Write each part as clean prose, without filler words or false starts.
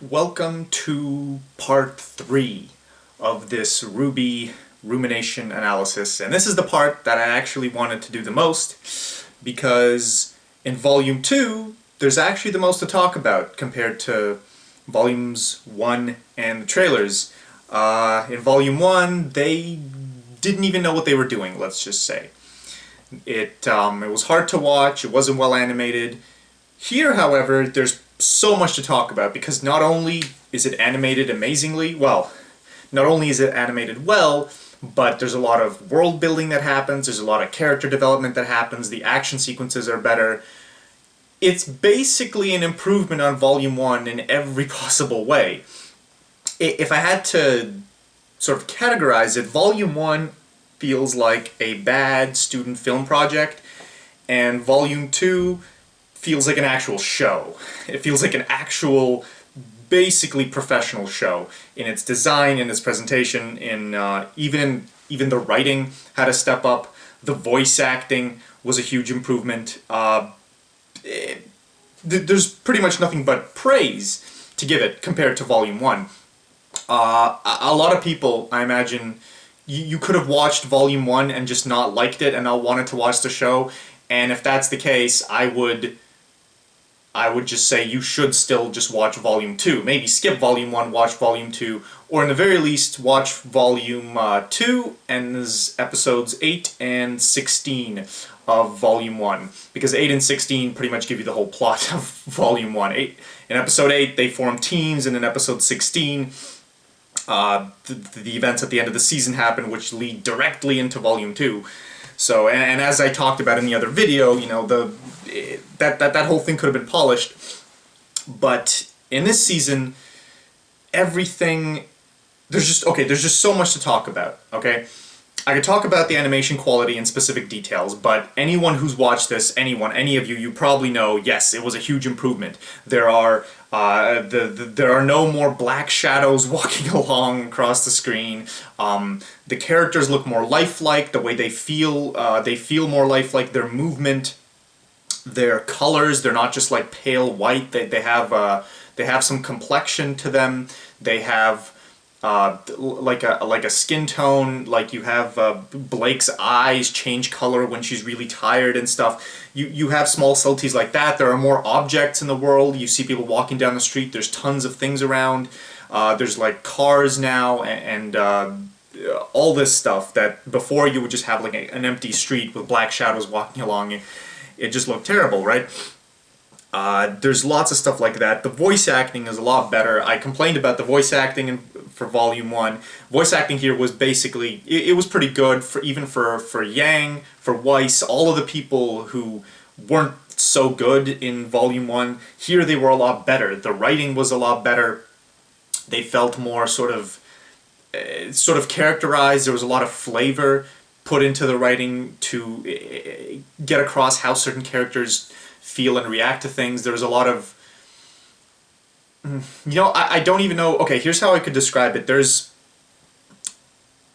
Welcome to part 3 of this RWBY rumination analysis, and this is the part that I actually wanted to do the most because in volume 2 there's actually the most to talk about compared to volumes 1 and the trailers. In volume 1 they didn't even know what they were doing, let's just say. It was hard to watch, it wasn't well animated. Here, however, there's so much to talk about because not only is it animated amazingly, well, not only is it animated well, but there's a lot of world building that happens, there's a lot of character development that happens, the action sequences are better. It's basically an improvement on Volume 1 in every possible way. If I had to sort of categorize it, Volume 1 feels like a bad student film project, and Volume 2 feels like an actual show. It feels like an actual, basically professional show in its design, in its presentation, even the writing had a step up. The voice acting was a huge improvement. There's pretty much nothing but praise to give it compared to Volume 1. A lot of people, I imagine, you could have watched Volume 1 and just not liked it and not wanted to watch the show, and if that's the case, I would just say you should still just watch Volume 2. Maybe skip Volume 1, watch Volume 2, or in the very least watch Volume 2 and episodes 8 and 16 of Volume 1. Because 8 and 16 pretty much give you the whole plot of Volume 1. In episode 8 they form teams, and in episode 16 the events at the end of the season happen, which lead directly into Volume 2. So, and as I talked about in the other video, you know, that whole thing could have been polished, but in this season, everything, there's just so much to talk about, okay? I could talk about the animation quality and specific details, but anyone who's watched this, any of you, you probably know, yes, it was a huge improvement. There are no more black shadows walking along across the screen. The characters look more lifelike. The way they feel more lifelike. Their movement, their colors, they're not just like pale white. They have some complexion to them. They have like a skin tone, like you have Blake's eyes change color when she's really tired and stuff. You have small subtleties like that. There are more objects in the world. You see people walking down the street. There's tons of things around. There's like cars now and all this stuff that before you would just have like an empty street with black shadows walking along. It just looked terrible, right? There's lots of stuff like that. The voice acting is a lot better. I complained about the voice acting for Volume 1. Voice acting here was basically, it was pretty good, even for Yang, for Weiss, all of the people who weren't so good in Volume 1. Here they were a lot better. The writing was a lot better. They felt more sort of characterized. There was a lot of flavor put into the writing to get across how certain characters feel and react to things. There was a lot of, I don't even know. Okay, here's how I could describe it.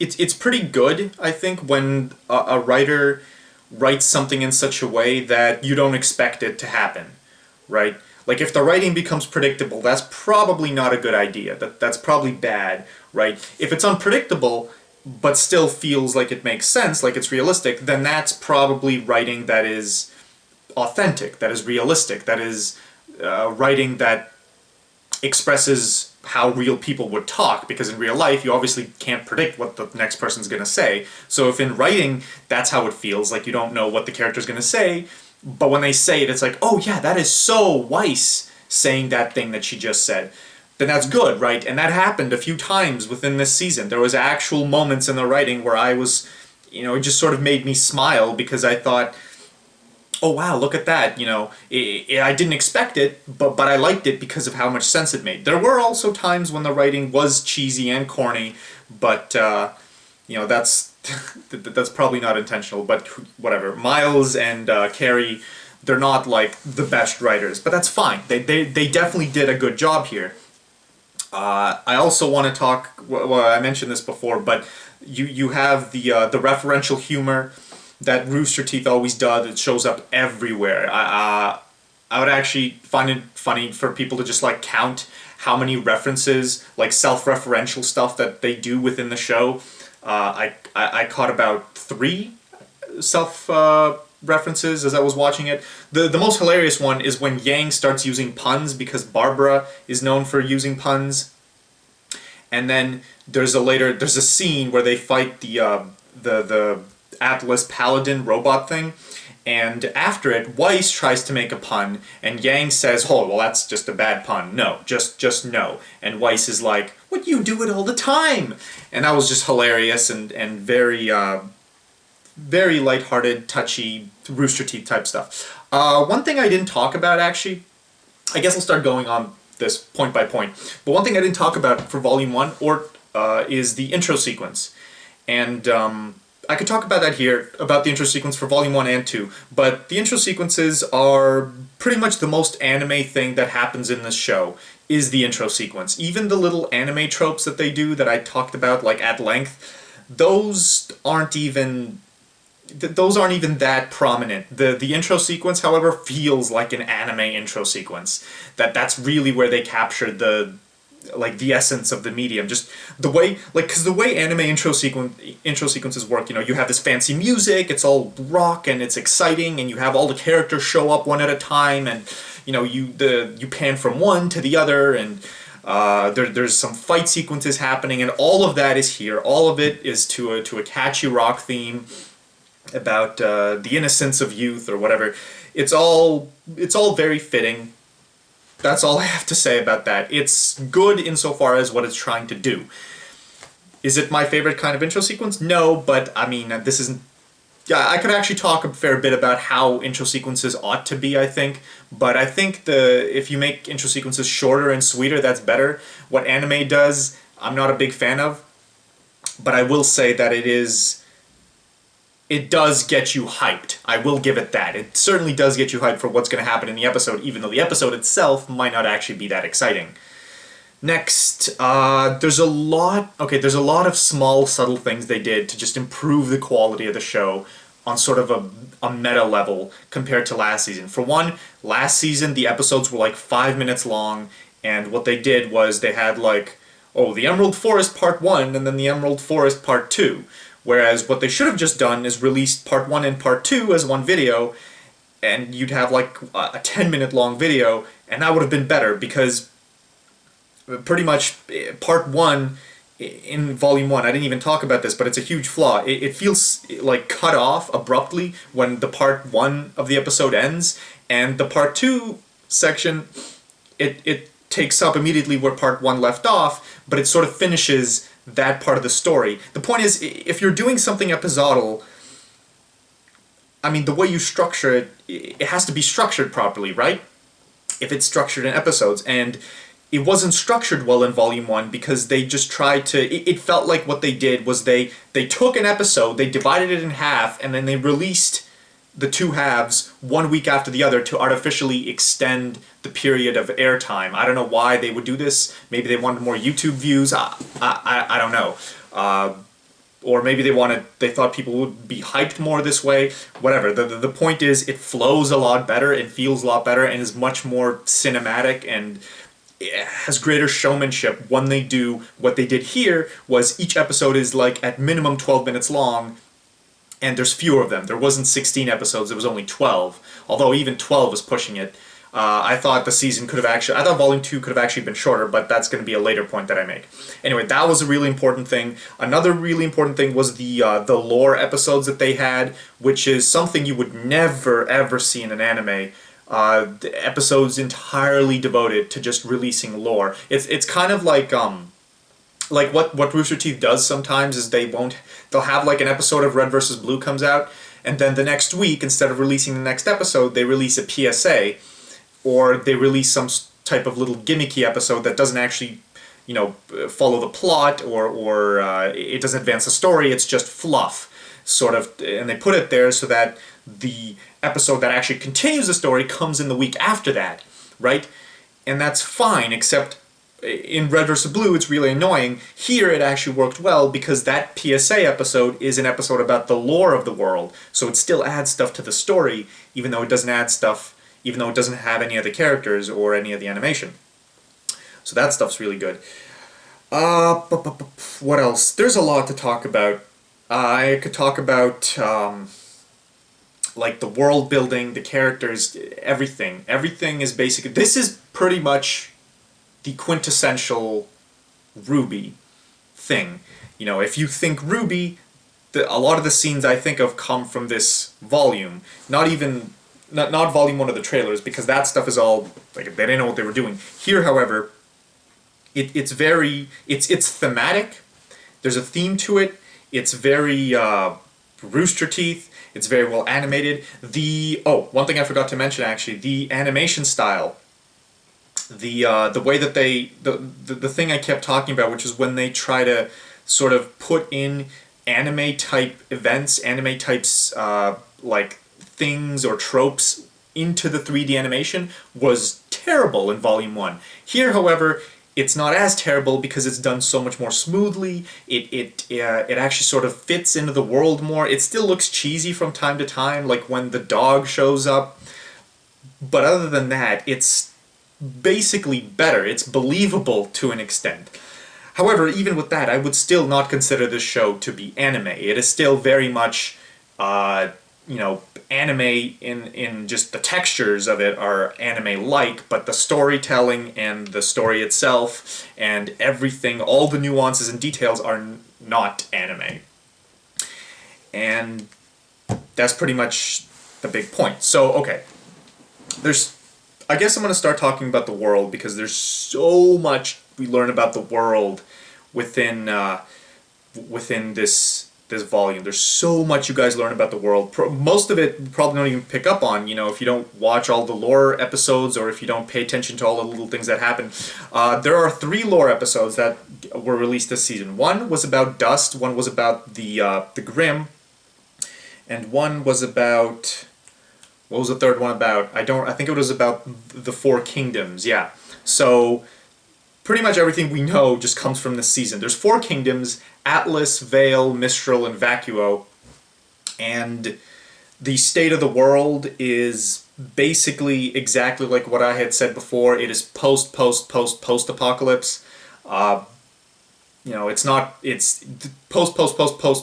It's pretty good, I think, when a writer writes something in such a way that you don't expect it to happen, right? Like if the writing becomes predictable, that's probably not a good idea. That's probably bad, right? If it's unpredictable but still feels like it makes sense, like it's realistic, then that's probably writing that is authentic, that is realistic, that is writing that expresses how real people would talk, because in real life you obviously can't predict what the next person's going to say. So if in writing that's how it feels, like you don't know what the character's going to say, but when they say it, it's like, oh yeah, that is so Weiss saying that thing that she just said, then that's good, right? And that happened a few times within this season. There was actual moments in the writing where I was, it just sort of made me smile because I thought, oh wow, look at that, I didn't expect it, but I liked it because of how much sense it made. There were also times when the writing was cheesy and corny, but, that's that's probably not intentional, but whatever. Miles and Carrie, they're not like the best writers, but that's fine. They definitely did a good job here. I also want to talk, well, I mentioned this before, but you have the referential humor that Rooster Teeth always does. It shows up everywhere. I would actually find it funny for people to just like count how many references, like self-referential stuff that they do within the show. I caught about 3 references as I was watching it. The most hilarious one is when Yang starts using puns because Barbara is known for using puns. And then there's a scene where they fight the Atlas Paladin robot thing. And after it, Weiss tries to make a pun, and Yang says, "Oh, well, that's just a bad pun. No, just no." And Weiss is like, "What, you do it all the time?" And that was just hilarious and very very lighthearted, touchy, Rooster Teeth type stuff. One thing I didn't talk about, actually, I guess I'll start going on this point by point. But one thing I didn't talk about for Volume 1 is the intro sequence. And I could talk about that here, about the intro sequence for Volume 1 and 2, but the intro sequences are pretty much the most anime thing that happens in this show, is the intro sequence. Even the little anime tropes that they do that I talked about like at length, those aren't even that prominent. The intro sequence, however, feels like an anime intro sequence. That's really where they captured the essence of the medium. Just the way, because the way anime intro sequences work, you have this fancy music, it's all rock and it's exciting, and you have all the characters show up one at a time, and you pan from one to the other, and there's some fight sequences happening, and all of that is here. All of it is to a catchy rock theme about the innocence of youth or whatever. It's all very fitting. That's all I have to say about that. It's good insofar as what it's trying to do. Is it my favorite kind of intro sequence? No, but I mean, this isn't... Yeah, I could actually talk a fair bit about how intro sequences ought to be, I think. But I think if you make intro sequences shorter and sweeter, that's better. What anime does, I'm not a big fan of. But I will say that it does get you hyped. I will give it that. It certainly does get you hyped for what's going to happen in the episode, even though the episode itself might not actually be that exciting. Next, there's a lot of small, subtle things they did to just improve the quality of the show on sort of a meta level compared to last season. For one, last season the episodes were like 5 minutes long, and what they did was they had the Emerald Forest Part 1 and then the Emerald Forest Part 2. Whereas what they should have just done is released Part 1 and Part 2 as one video, and you'd have like a 10-minute long video, and that would have been better, because pretty much Part 1 in Volume 1, I didn't even talk about this, but it's a huge flaw. It feels like cut off abruptly when the Part 1 of the episode ends, and the Part 2 section, it takes up immediately where Part 1 left off, but it sort of finishes that part of the story. The point is, if you're doing something episodal, I mean, the way you structure it, it has to be structured properly, right? If it's structured in episodes, and it wasn't structured well in Volume 1 because they just tried to... It felt like what they did was they took an episode, they divided it in half, and then they released the 2 halves 1 week after the other to artificially extend the period of airtime. I don't know why they would do this. Maybe they wanted more YouTube views. I don't know. Or maybe they thought people would be hyped more this way. Whatever. The point is, it flows a lot better, it feels a lot better, and is much more cinematic, and it has greater showmanship when they do what they did here. Was each episode is like at minimum 12 minutes long, and there's fewer of them. There wasn't 16 episodes, there was only 12. Although even 12 was pushing it. I thought Volume 2 could have actually been shorter, but that's going to be a later point that I make. Anyway, that was a really important thing. Another really important thing was the lore episodes that they had, which is something you would never ever see in an anime. The episodes entirely devoted to just releasing lore. It's kind of like what Rooster Teeth does sometimes is they'll have like an episode of Red vs. Blue comes out, and then the next week, instead of releasing the next episode, they release a PSA, or they release some type of little gimmicky episode that doesn't actually, follow the plot, or it doesn't advance the story, it's just fluff, sort of, and they put it there so that the episode that actually continues the story comes in the week after that, right? And that's fine, except in Red vs. Blue, it's really annoying. Here, it actually worked well because that PSA episode is an episode about the lore of the world, so it still adds stuff to the story, even though it doesn't add stuff even though it doesn't have any of the characters or any of the animation. So that stuff's really good. What else? There's a lot to talk about. I could talk about like the world building, the characters, everything. Everything is basically... This is pretty much the quintessential RWBY thing. You know, if you think RWBY, a lot of the scenes I think of come from this volume. Not volume 1 of the trailers, because that stuff is all, like, they didn't know what they were doing. Here, however, it's thematic. There's a theme to it. It's very Rooster Teeth. It's very well animated. One thing I forgot to mention actually, the animation style. The way that the thing I kept talking about, which is when they try to sort of put in anime type events, anime types like things or tropes into the 3D animation, was terrible in Volume 1. Here, however, it's not as terrible because it's done so much more smoothly. It actually sort of fits into the world more. It still looks cheesy from time to time, like when the dog shows up. But other than that, it's basically better. It's believable to an extent. However, even with that, I would still not consider this show to be anime. It is still very much, anime in just the textures of it are anime-like, but the storytelling and the story itself and everything, all the nuances and details are not anime. And that's pretty much the big point. So, okay. I guess I'm going to start talking about the world, because there's so much we learn about the world within this volume. There's so much you guys learn about the world. Most of it you probably don't even pick up on, if you don't watch all the lore episodes or if you don't pay attention to all the little things that happen. There are 3 lore episodes that were released this season. One was about Dust, one was about the Grimm, and one was about... What was the third one about? I think it was about the 4 kingdoms, yeah. So, pretty much everything we know just comes from this season. There's 4 kingdoms: Atlas, Vale, Mistral, and Vacuo. And the state of the world is basically exactly like what I had said before. It is post-apocalypse. It's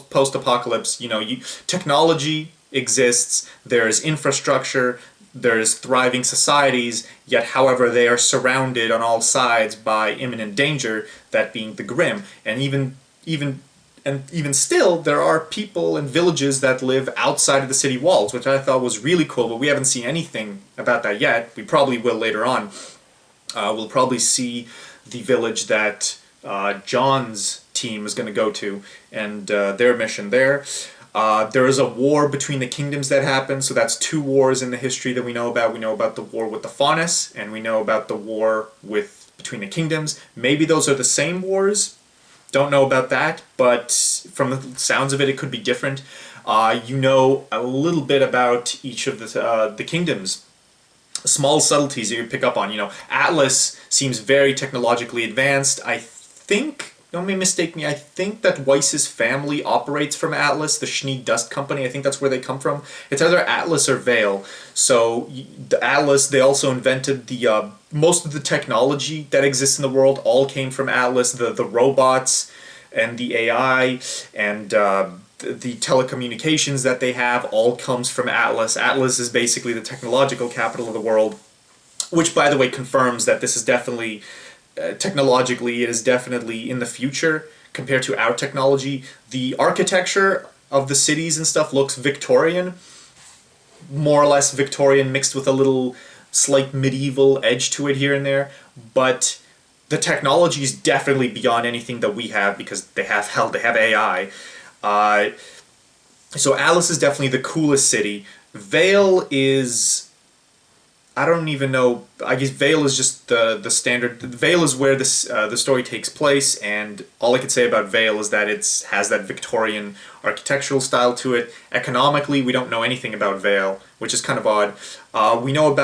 post-apocalypse. Technology exists, there's infrastructure, there's thriving societies, yet however they are surrounded on all sides by imminent danger, that being the Grimm. And even still, there are people and villages that live outside of the city walls, which I thought was really cool, but we haven't seen anything about that yet. We probably will later on. We'll probably see the village that John's team is going to go to, and their mission there. There is a war between the kingdoms that happened, so that's 2 wars in the history that we know about. We know about the war with the Faunus, and we know about the war between the kingdoms. Maybe those are the same wars. Don't know about that, but from the sounds of it, it could be different. You know a little bit about each of the kingdoms. Small subtleties that you pick up on. Atlas seems very technologically advanced. I think... Don't mistake me, I think that Weiss's family operates from Atlas, the Schnee Dust Company. I think that's where they come from. It's either Atlas or Vale. So, the Atlas, they also invented most of the technology that exists in the world all came from Atlas. The robots and the AI and the telecommunications that they have all comes from Atlas. Atlas is basically the technological capital of the world, which, by the way, confirms that this is definitely... technologically, it is definitely in the future compared to our technology. The architecture of the cities and stuff looks Victorian, more or less Victorian, mixed with a little slight medieval edge to it here and there, but the technology is definitely beyond anything that we have, because they have AI. So Atlas is definitely the coolest city. Vale is... I don't even know. I guess Vale is just the standard. Vale is where the story takes place, and all I could say about Vale is that it has that Victorian architectural style to it. Economically, we don't know anything about Vale, which is kind of odd. We don't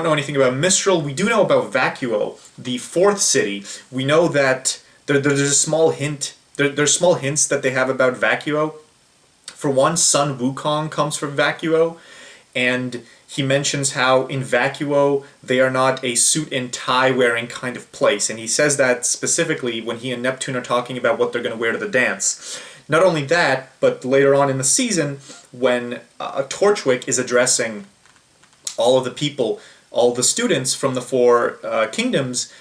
know anything about Mistral. We do know about Vacuo, the 4th city. We know that there's a small hint. There's small hints that they have about Vacuo. For one, Sun Wukong comes from Vacuo, and he mentions how in Vacuo they are not a suit and tie wearing kind of place, and he says that specifically when he and Neptune are talking about what they're going to wear to the dance. Not only that, but later on in the season, when Torchwick is addressing all of the people, all the students from the four kingdoms,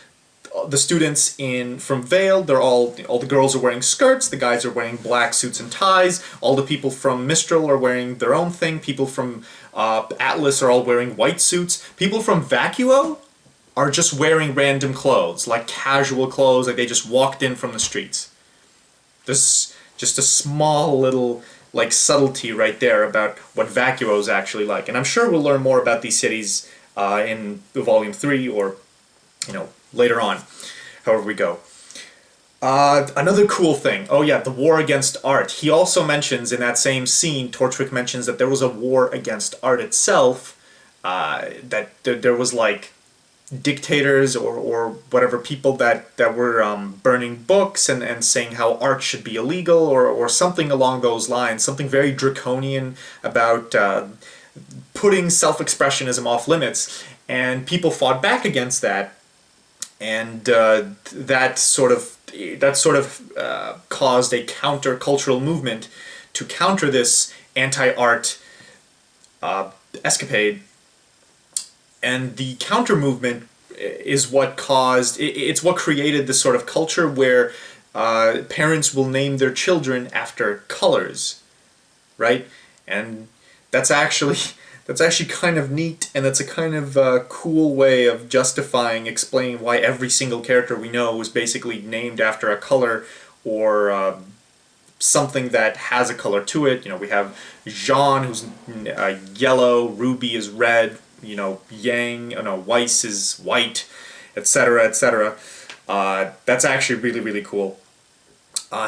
the students from Vale, all the girls are wearing skirts, the guys are wearing black suits and ties, all the people from Mistral are wearing their own thing, people from Atlas are all wearing white suits, people from Vacuo are just wearing random clothes, like casual clothes, like they just walked in from the streets. There's just a small little like subtlety right there about what Vacuo is actually like, and I'm sure we'll learn more about these cities in Volume 3 or later on, however we go. Another cool thing, oh yeah, the war against art. He also mentions in that same scene, Torchwick mentions that there was a war against art itself, that there was like dictators or whatever people that were burning books and saying how art should be illegal or something along those lines, something very draconian about putting self-expressionism off limits, and people fought back against that, and that sort of caused a counter-cultural movement to counter this anti-art escapade. And the counter movement is what it's what created this sort of culture where parents will name their children after colors, right? And that's actually kind of neat, and that's a kind of cool way of explaining why every single character we know is basically named after a color or something that has a color to it. We have Jean, who's yellow, Ruby is red, Weiss is white, etc., etc. That's actually really, really cool.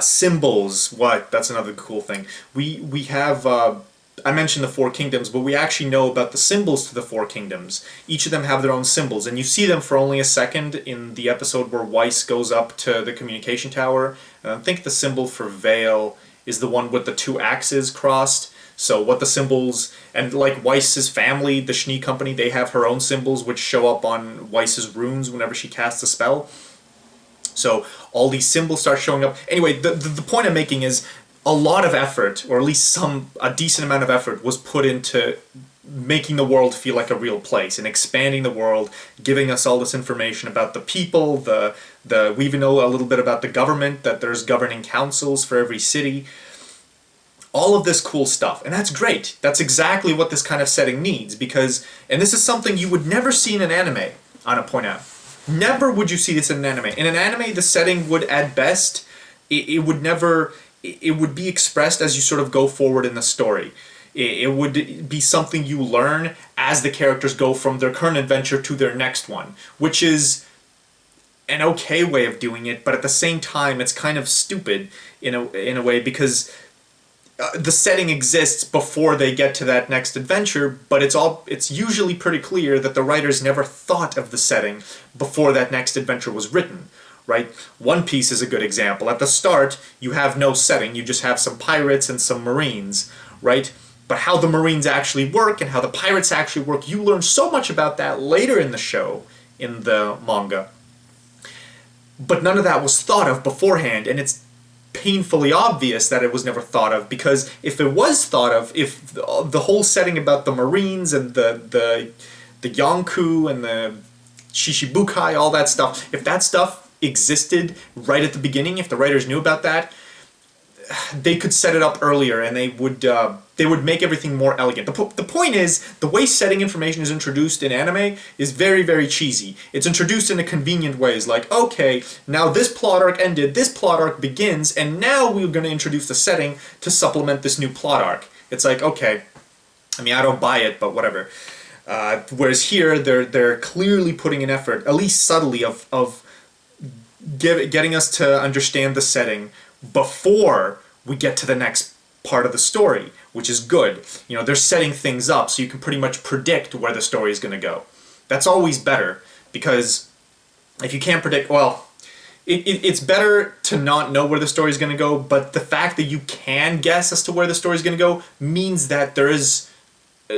Symbols, that's another cool thing. We have, I mentioned the four kingdoms, but we actually know about the symbols to the four kingdoms. Each of them have their own symbols, and you see them for only a second in the episode where Weiss goes up to the communication tower. And I think the symbol for Vale is the one with the two axes crossed. So what the symbols, and like Weiss's family, the Schnee Company, they have her own symbols which show up on Weiss's runes whenever she casts a spell. So all these symbols start showing up. Anyway, the point I'm making is a lot of effort, or at least a decent amount of effort, was put into making the world feel like a real place and expanding the world, giving us all this information about the people, we even know a little bit about the government, that there's governing councils for every city. All of this cool stuff, and that's great. That's exactly what this kind of setting needs, because, and this is something you would never see in an anime, I want to point out. Never would you see this in an anime. In an anime, the setting would, at best, it would be expressed as you sort of go forward in the story. It would be something you learn as the characters go from their current adventure to their next one, which is an okay way of doing it, but at the same time, it's kind of stupid in a way, because the setting exists before they get to that next adventure, but it's usually pretty clear that the writers never thought of the setting before that next adventure was written, right? One Piece is a good example. At the start, you have no setting, you just have some pirates and some marines, right? But how the marines actually work and how the pirates actually work, you learn so much about that later in the show, in the manga. But none of that was thought of beforehand, and it's painfully obvious that it was never thought of, because if it was thought of, if the whole setting about the Marines and the Yonku and the Shishibukai, all that stuff, if that stuff existed right at the beginning, if the writers knew about that, they could set it up earlier, and they would make everything more elegant. The point is, the way setting information is introduced in anime is very, very cheesy. It's introduced in a convenient ways, like, okay, now this plot arc ended, this plot arc begins, and now we're going to introduce the setting to supplement this new plot arc. It's like, okay, I mean, I don't buy it, but whatever. Whereas here, they're clearly putting an effort, at least subtly, of getting us to understand the setting before we get to the next part of the story, which is good. They're setting things up so you can pretty much predict where the story is going to go. That's always better, because if you can't predict, well, it's better to not know where the story is going to go, but the fact that you can guess as to where the story is going to go means that there is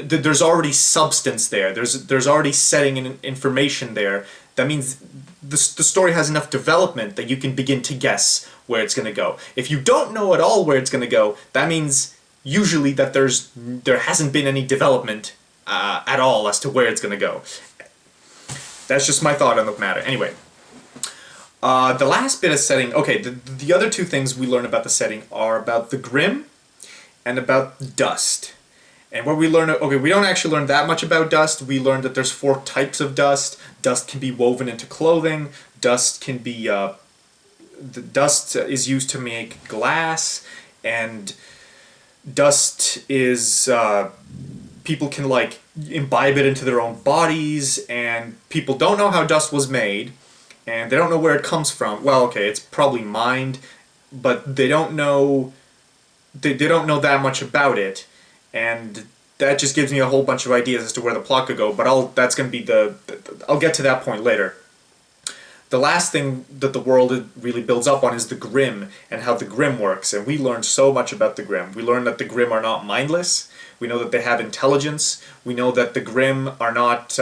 there's already substance there. There's already setting and information there. That means the story has enough development that you can begin to guess where it's going to go. If you don't know at all where it's going to go, that means usually that there hasn't been any development at all as to where it's going to go. That's just my thought on the matter. Anyway, the last bit of setting. Okay, the other two things we learn about the setting are about the Grimm and about dust. And what we learn, okay, we don't actually learn that much about dust. We learned that there's 4 types of dust. Dust can be woven into clothing. Dust can be, the dust is used to make glass, and dust is, people can like imbibe it into their own bodies, and people don't know how dust was made, and they don't know where it comes from. Well, okay, it's probably mined, but they don't know, they don't know that much about it. And that just gives me a whole bunch of ideas as to where the plot could go, but that's going to be I'll get to that point later. The last thing that the world really builds up on is the Grimm and how the Grimm works, and we learned so much about the Grimm. We learned that the Grimm are not mindless. We know that they have intelligence. We know that the Grimm are not,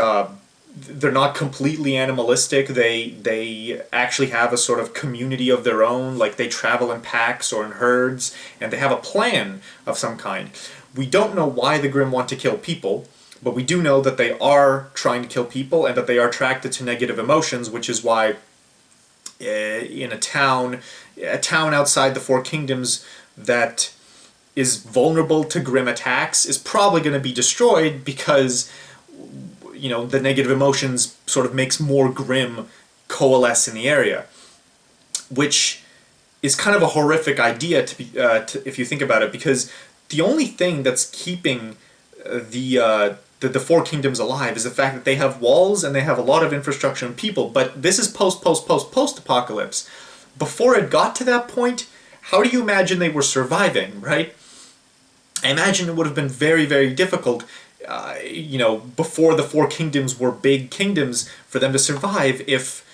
they're not completely animalistic. They actually have a sort of community of their own, like they travel in packs or in herds, and they have a plan of some kind. We don't know why the Grimm want to kill people, but we do know that they are trying to kill people and that they are attracted to negative emotions, which is why in a town outside the 4 Kingdoms that is vulnerable to Grimm attacks is probably going to be destroyed because, you know, the negative emotions sort of makes more Grimm coalesce in the area, which is kind of a horrific idea if you think about it, because the only thing that's keeping the 4 Kingdoms alive is the fact that they have walls and they have a lot of infrastructure and people, but this is post-apocalypse. Before it got to that point, how do you imagine they were surviving, right? I imagine it would have been very, very difficult, you know, before the 4 Kingdoms were big kingdoms, for them to survive if,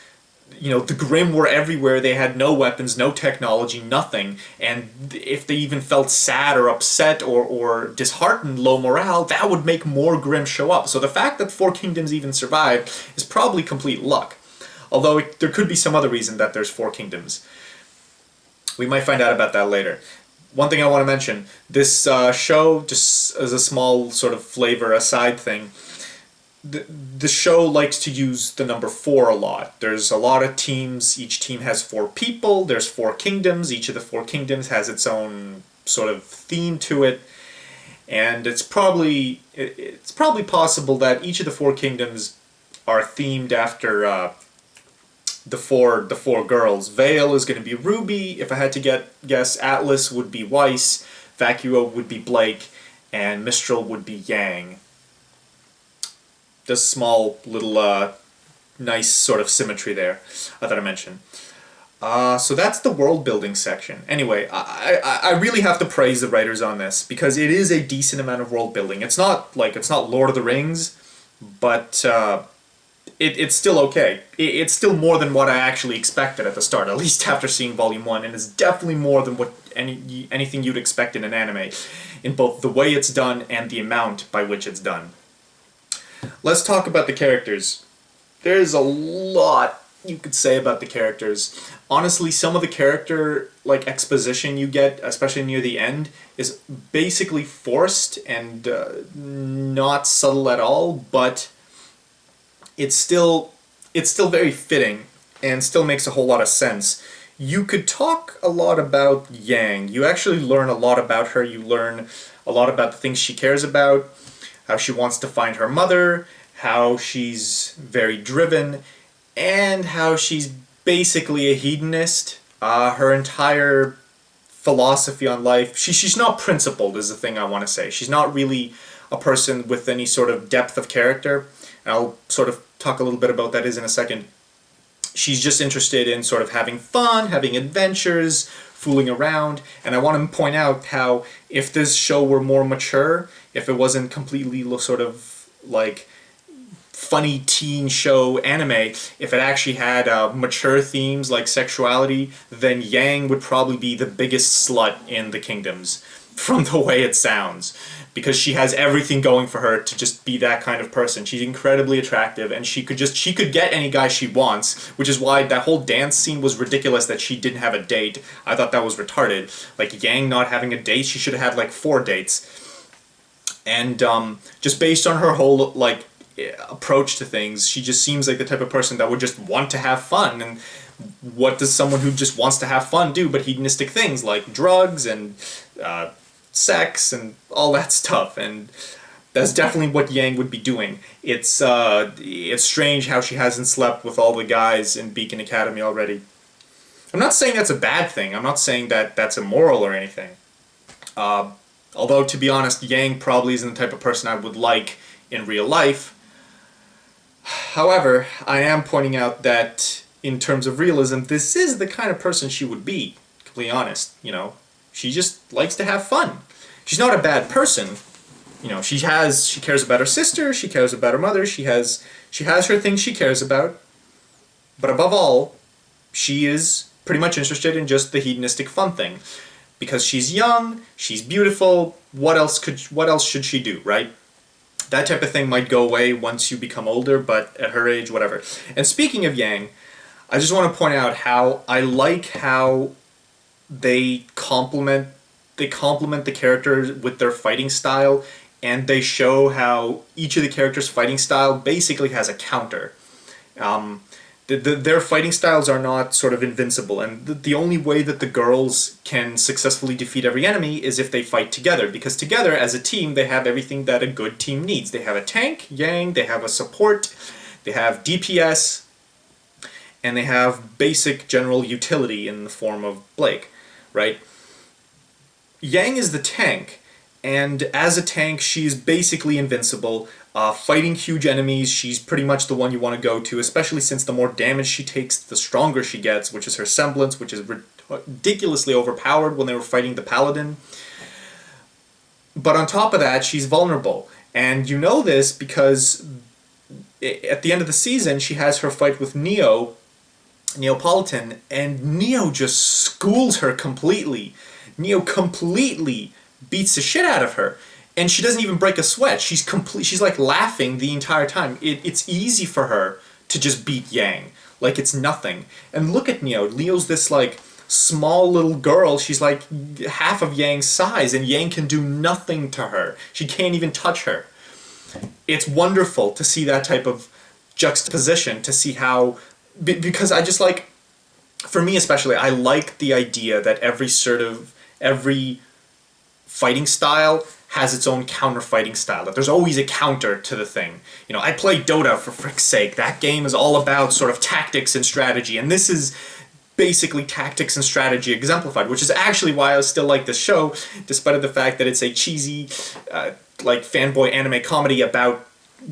you know, the Grimm were everywhere, they had no weapons, no technology, nothing, and if they even felt sad or upset or disheartened, low morale, that would make more Grimm show up. So the fact that 4 Kingdoms even survived is probably complete luck. Although there could be some other reason that there's 4 Kingdoms. We might find out about that later. One thing I want to mention, this show, just as a small sort of flavor aside thing, the show likes to use the number 4 a lot. There's a lot of teams, each team has 4 people, there's 4 kingdoms, each of the 4 kingdoms has its own sort of theme to it, and it's probably possible that each of the 4 kingdoms are themed after the four girls. Vale is going to be Ruby, if I had to guess. Atlas would be Weiss, Vacuo would be Blake, and Mistral would be Yang. Just small little nice sort of symmetry there that I mentioned. So that's the world building section. Anyway, I really have to praise the writers on this because it is a decent amount of world building. It's not Lord of the Rings, but it's still okay. It's still more than what I actually expected at the start, at least after seeing Volume 1, and it's definitely more than what anything you'd expect in an anime, in both the way it's done and the amount by which it's done. Let's talk about the characters. There's a lot you could say about the characters. Honestly, some of the character exposition you get, especially near the end, is basically forced and not subtle at all, but it's still very fitting and still makes a whole lot of sense. You could talk a lot about Yang. You actually learn a lot about her. You learn a lot about the things she cares about, how she wants to find her mother, how she's very driven, and how she's basically a hedonist. Her entire philosophy on life, she's not principled is the thing I want to say. She's not really a person with any sort of depth of character, and I'll sort of talk a little bit about that in a second. She's just interested in sort of having fun, having adventures, fooling around, and I want to point out how if this show were more mature, if it wasn't completely sort of like funny teen show anime, if it actually had mature themes like sexuality, then Yang would probably be the biggest slut in the kingdoms, from the way it sounds. because she has everything going for her to just be that kind of person. She's incredibly attractive, and she could get any guy she wants, which is why that whole dance scene was ridiculous that she didn't have a date. I thought that was retarded. Like, Yang not having a date, she should have had like 4 dates. And just based on her whole like approach to things, she just seems like the type of person that would just want to have fun. And what does someone who just wants to have fun do but hedonistic things like drugs and sex and all that stuff? And that's definitely what Yang would be doing. It's strange how she hasn't slept with all the guys in Beacon Academy already. I'm not saying that's a bad thing. I'm not saying that that's immoral or anything. Although, to be honest, Yang probably isn't the type of person I would like in real life. However, I am pointing out that in terms of realism, this is the kind of person she would be, to be honest. You know, she just likes to have fun. She's not a bad person. You know, she cares about her sister, she cares about her mother, she has her things she cares about. But above all, she is pretty much interested in just the hedonistic fun thing. Because she's young, she's beautiful, what else should she do, right? That type of thing might go away once you become older, but at her age, whatever. And speaking of Yang, I just want to point out how I like how they complement the characters with their fighting style, and they show how each of the characters' fighting style basically has a counter. Their fighting styles are not sort of invincible, and the only way that the girls can successfully defeat every enemy is if they fight together, because together as a team they have everything that a good team needs. They have a tank, Yang, they have a support, they have DPS, and they have basic general utility in the form of Blake, right? Yang is the tank, and as a tank she's basically invincible. Fighting huge enemies, she's pretty much the one you want to go to, especially since the more damage she takes, the stronger she gets, which is her semblance, which is ridiculously overpowered when they were fighting the Paladin. But on top of that, she's vulnerable. And you know this because at the end of the season, she has her fight with Neapolitan, and Neo just schools her completely. Neo completely beats the shit out of her. And she doesn't even break a sweat. She's like laughing the entire time. It's easy for her to just beat Yang. Like it's nothing. And look at Neo. Neo's this like small little girl. She's like half of Yang's size, and Yang can do nothing to her. She can't even touch her. It's wonderful to see that type of juxtaposition, to see how... Because I just like... For me especially, I like the idea that every fighting style has its own counter-fighting style, that there's always a counter to the thing. You know, I play Dota, for frick's sake. That game is all about sort of tactics and strategy, and this is basically tactics and strategy exemplified, which is actually why I still like this show, despite the fact that it's a cheesy, like, fanboy anime comedy about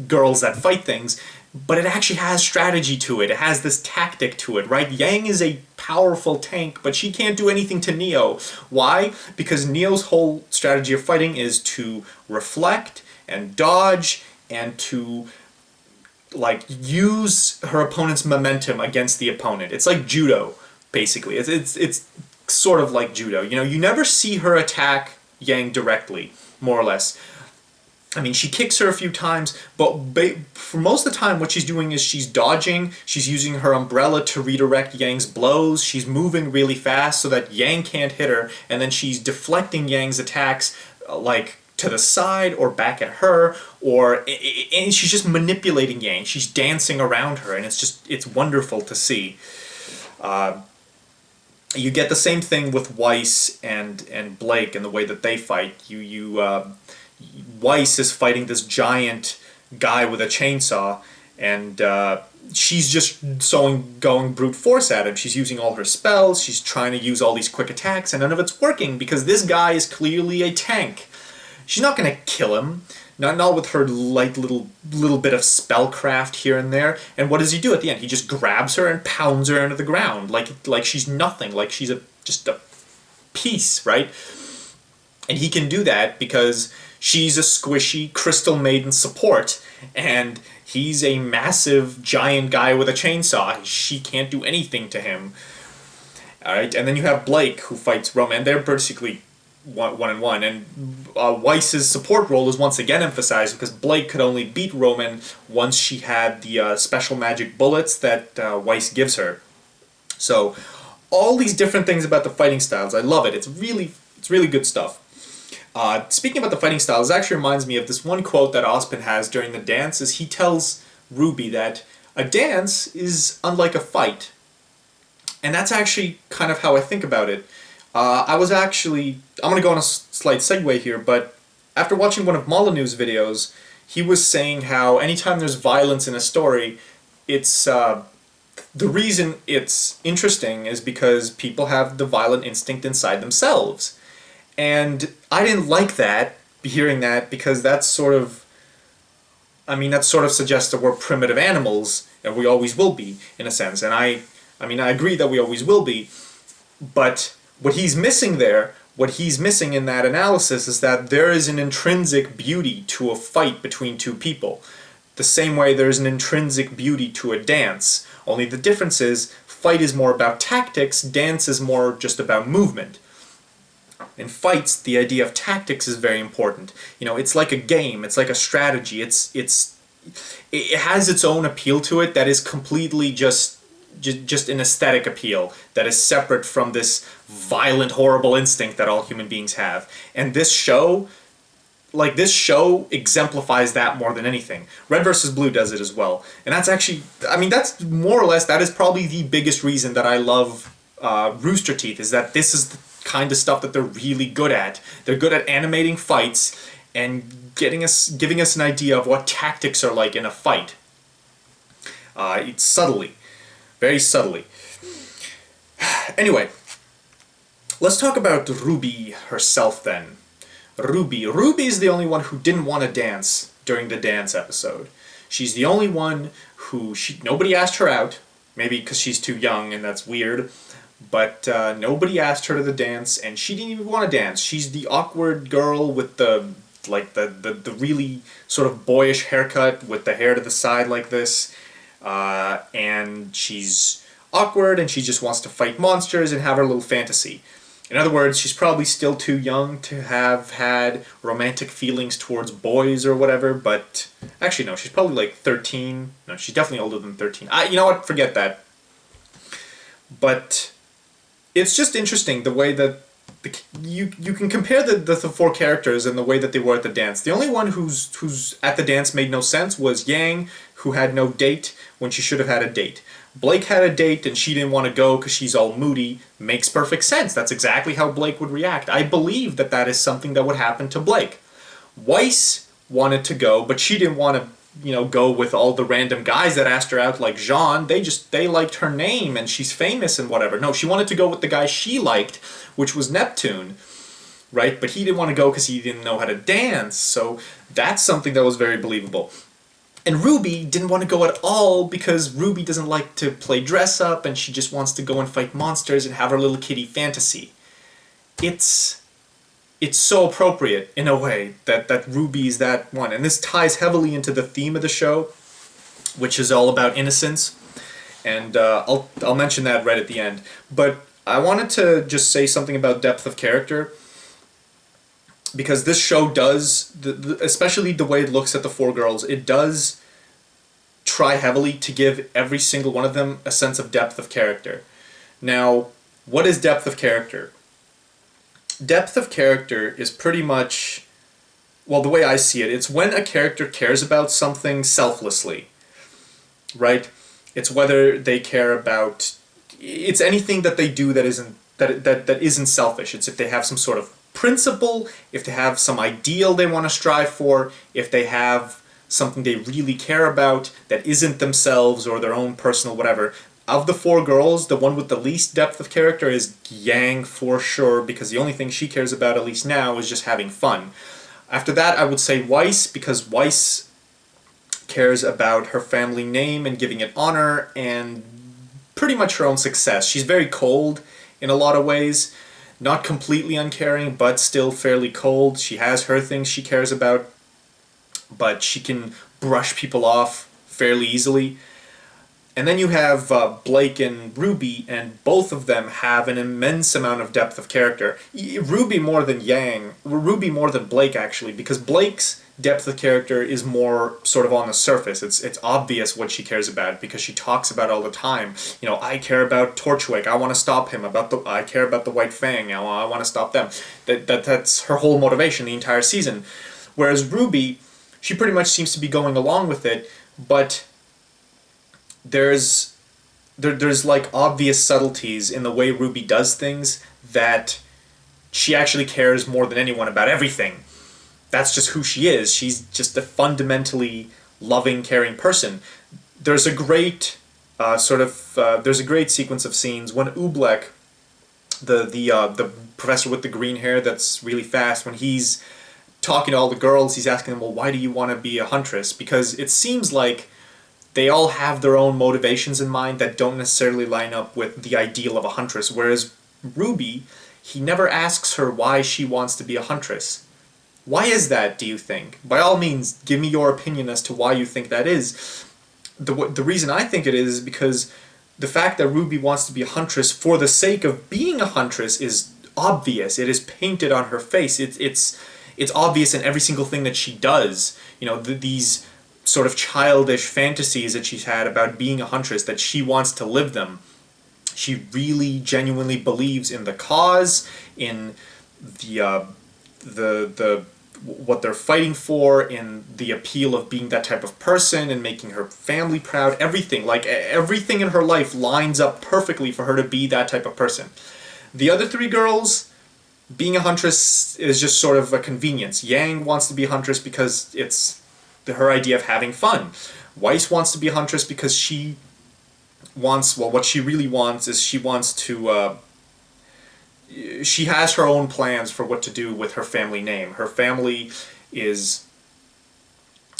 girls that fight things. But it actually has strategy to it. It has this tactic to it, right? Yang is a powerful tank, but she can't do anything to Neo. Why? Because Neo's whole strategy of fighting is to reflect and dodge and to, like, use her opponent's momentum against the opponent. It's like judo, basically. It's sort of like judo. You know, you never see her attack Yang directly, more or less. I mean, she kicks her a few times, but for most of the time what she's doing is she's dodging, she's using her umbrella to redirect Yang's blows, she's moving really fast so that Yang can't hit her, and then she's deflecting Yang's attacks, like, to the side or back at her, and she's just manipulating Yang. She's dancing around her, and it's wonderful to see. You get the same thing with Weiss and Blake and the way that they fight. Weiss is fighting this giant guy with a chainsaw, and she's just going brute force at him. She's using all her spells, she's trying to use all these quick attacks, and none of it's working because this guy is clearly a tank. She's not going to kill him, not with her light little bit of spellcraft here and there. And what does he do at the end? He just grabs her and pounds her into the ground like she's nothing, like she's just a piece, right? And he can do that because she's a squishy Crystal Maiden support, and he's a massive giant guy with a chainsaw. She can't do anything to him. Alright, and then you have Blake, who fights Roma, and they're basically one-on-one. And Weiss's support role is once again emphasized because Blake could only beat Roman once she had the special magic bullets that Weiss gives her. So all these different things about the fighting styles, I love it. It's really good stuff. Speaking about the fighting styles, it actually reminds me of this one quote that Ozpin has during the dance. Is he tells RWBY that a dance is unlike a fight. And that's actually kind of how I think about it. I'm going to go on a slight segue here, but after watching one of Molyneux's videos, he was saying how anytime there's violence in a story, it's the reason it's interesting is because people have the violent instinct inside themselves. And I didn't like that, hearing that, because that sort of suggests that we're primitive animals, and we always will be, in a sense. And I agree that we always will be, but what he's missing in that analysis is that there is an intrinsic beauty to a fight between two people. The same way there's an intrinsic beauty to a dance, only the difference is fight is more about tactics, dance is more just about movement. In fights, the idea of tactics is very important. You know, it's like a game, it's like a strategy, it has its own appeal to it that is completely just an aesthetic appeal that is separate from this violent, horrible instinct that all human beings have. And this show exemplifies that more than anything. Red vs. Blue does it as well. And that's actually, that's more or less, that is probably the biggest reason that I love Rooster Teeth, is that this is the kind of stuff that they're really good at. They're good at animating fights and giving us an idea of what tactics are like in a fight. It's subtly. Very subtly. Anyway, let's talk about RWBY herself then. RWBY is the only one who didn't want to dance during the dance episode. She's the only one who nobody asked her out, maybe because she's too young and that's weird, but nobody asked her to the dance, and she didn't even want to dance. She's the awkward girl with the really sort of boyish haircut with the hair to the side like this. And she's awkward, and she just wants to fight monsters and have her little fantasy. In other words, she's probably still too young to have had romantic feelings towards boys or whatever, but actually no, she's probably like 13. No, she's definitely older than 13. You know what? Forget that. But it's just interesting the way that you can compare the four characters and the way that they were at the dance. The only one who's at the dance made no sense was Yang, who had no date when she should have had a date. Blake had a date and she didn't want to go because she's all moody. Makes perfect sense. That's exactly how Blake would react. I believe that is something that would happen to Blake. Weiss wanted to go, but she didn't want to, go with all the random guys that asked her out, like Jean. They liked her name and she's famous and whatever. No, she wanted to go with the guy she liked, which was Neptune, right? But he didn't want to go because he didn't know how to dance. So that's something that was very believable. And RWBY didn't want to go at all because RWBY doesn't like to play dress up and she just wants to go and fight monsters and have her little kitty fantasy. It's so appropriate in a way that RWBY is that one. And this ties heavily into the theme of the show, which is all about innocence. And I'll mention that right at the end. But I wanted to just say something about depth of character, because this show does, especially the way it looks at the four girls, it does try heavily to give every single one of them a sense of depth of character. Now, what is depth of character? Depth of character is pretty much, well, the way I see it, it's when a character cares about something selflessly, right? It's whether they care about, it's anything that they do that isn't selfish. It's if they have some sort of principle, if they have some ideal they want to strive for, if they have something they really care about that isn't themselves or their own personal whatever. Of the four girls, the one with the least depth of character is Yang for sure, because the only thing she cares about, at least now, is just having fun. After that, I would say Weiss, because Weiss cares about her family name and giving it honor and pretty much her own success. She's very cold in a lot of ways. Not completely uncaring, but still fairly cold. She has her things she cares about, but she can brush people off fairly easily. And then you have Blake and Ruby, and both of them have an immense amount of depth of character. Ruby more than Ruby more than Blake, actually, because Blake's depth of character is more sort of on the surface. It's obvious what she cares about because she talks about it all the time. You know, I care about Torchwick. I want to stop him. I care about the White Fang. I want to stop them. That's her whole motivation the entire season. Whereas Ruby, she pretty much seems to be going along with it, but there's like obvious subtleties in the way Ruby does things that she actually cares more than anyone about everything. That's just who she is. She's just a fundamentally loving, caring person. There's a great there's a great sequence of scenes when Oobleck, the professor with the green hair that's really fast, when he's talking to all the girls, he's asking them, well, why do you want to be a huntress? Because it seems like they all have their own motivations in mind that don't necessarily line up with the ideal of a huntress, whereas Ruby, he never asks her why she wants to be a huntress. Why is that, do you think? By all means, give me your opinion as to why you think that is. The reason I think it is because the fact that Ruby wants to be a huntress for the sake of being a huntress is obvious. It is painted on her face. It's obvious in every single thing that she does. You know, these sort of childish fantasies that she's had about being a huntress, that she wants to live them. She really genuinely believes in the cause, in the what they're fighting for, in the appeal of being that type of person and making her family proud. Everything, like everything in her life lines up perfectly for her to be that type of person. The other three girls, being a huntress is just sort of a convenience. Yang wants to be a huntress because it's her idea of having fun. Weiss wants to be a huntress because she wants, well, what she really wants is she wants to, she has her own plans for what to do with her family name. Her family is,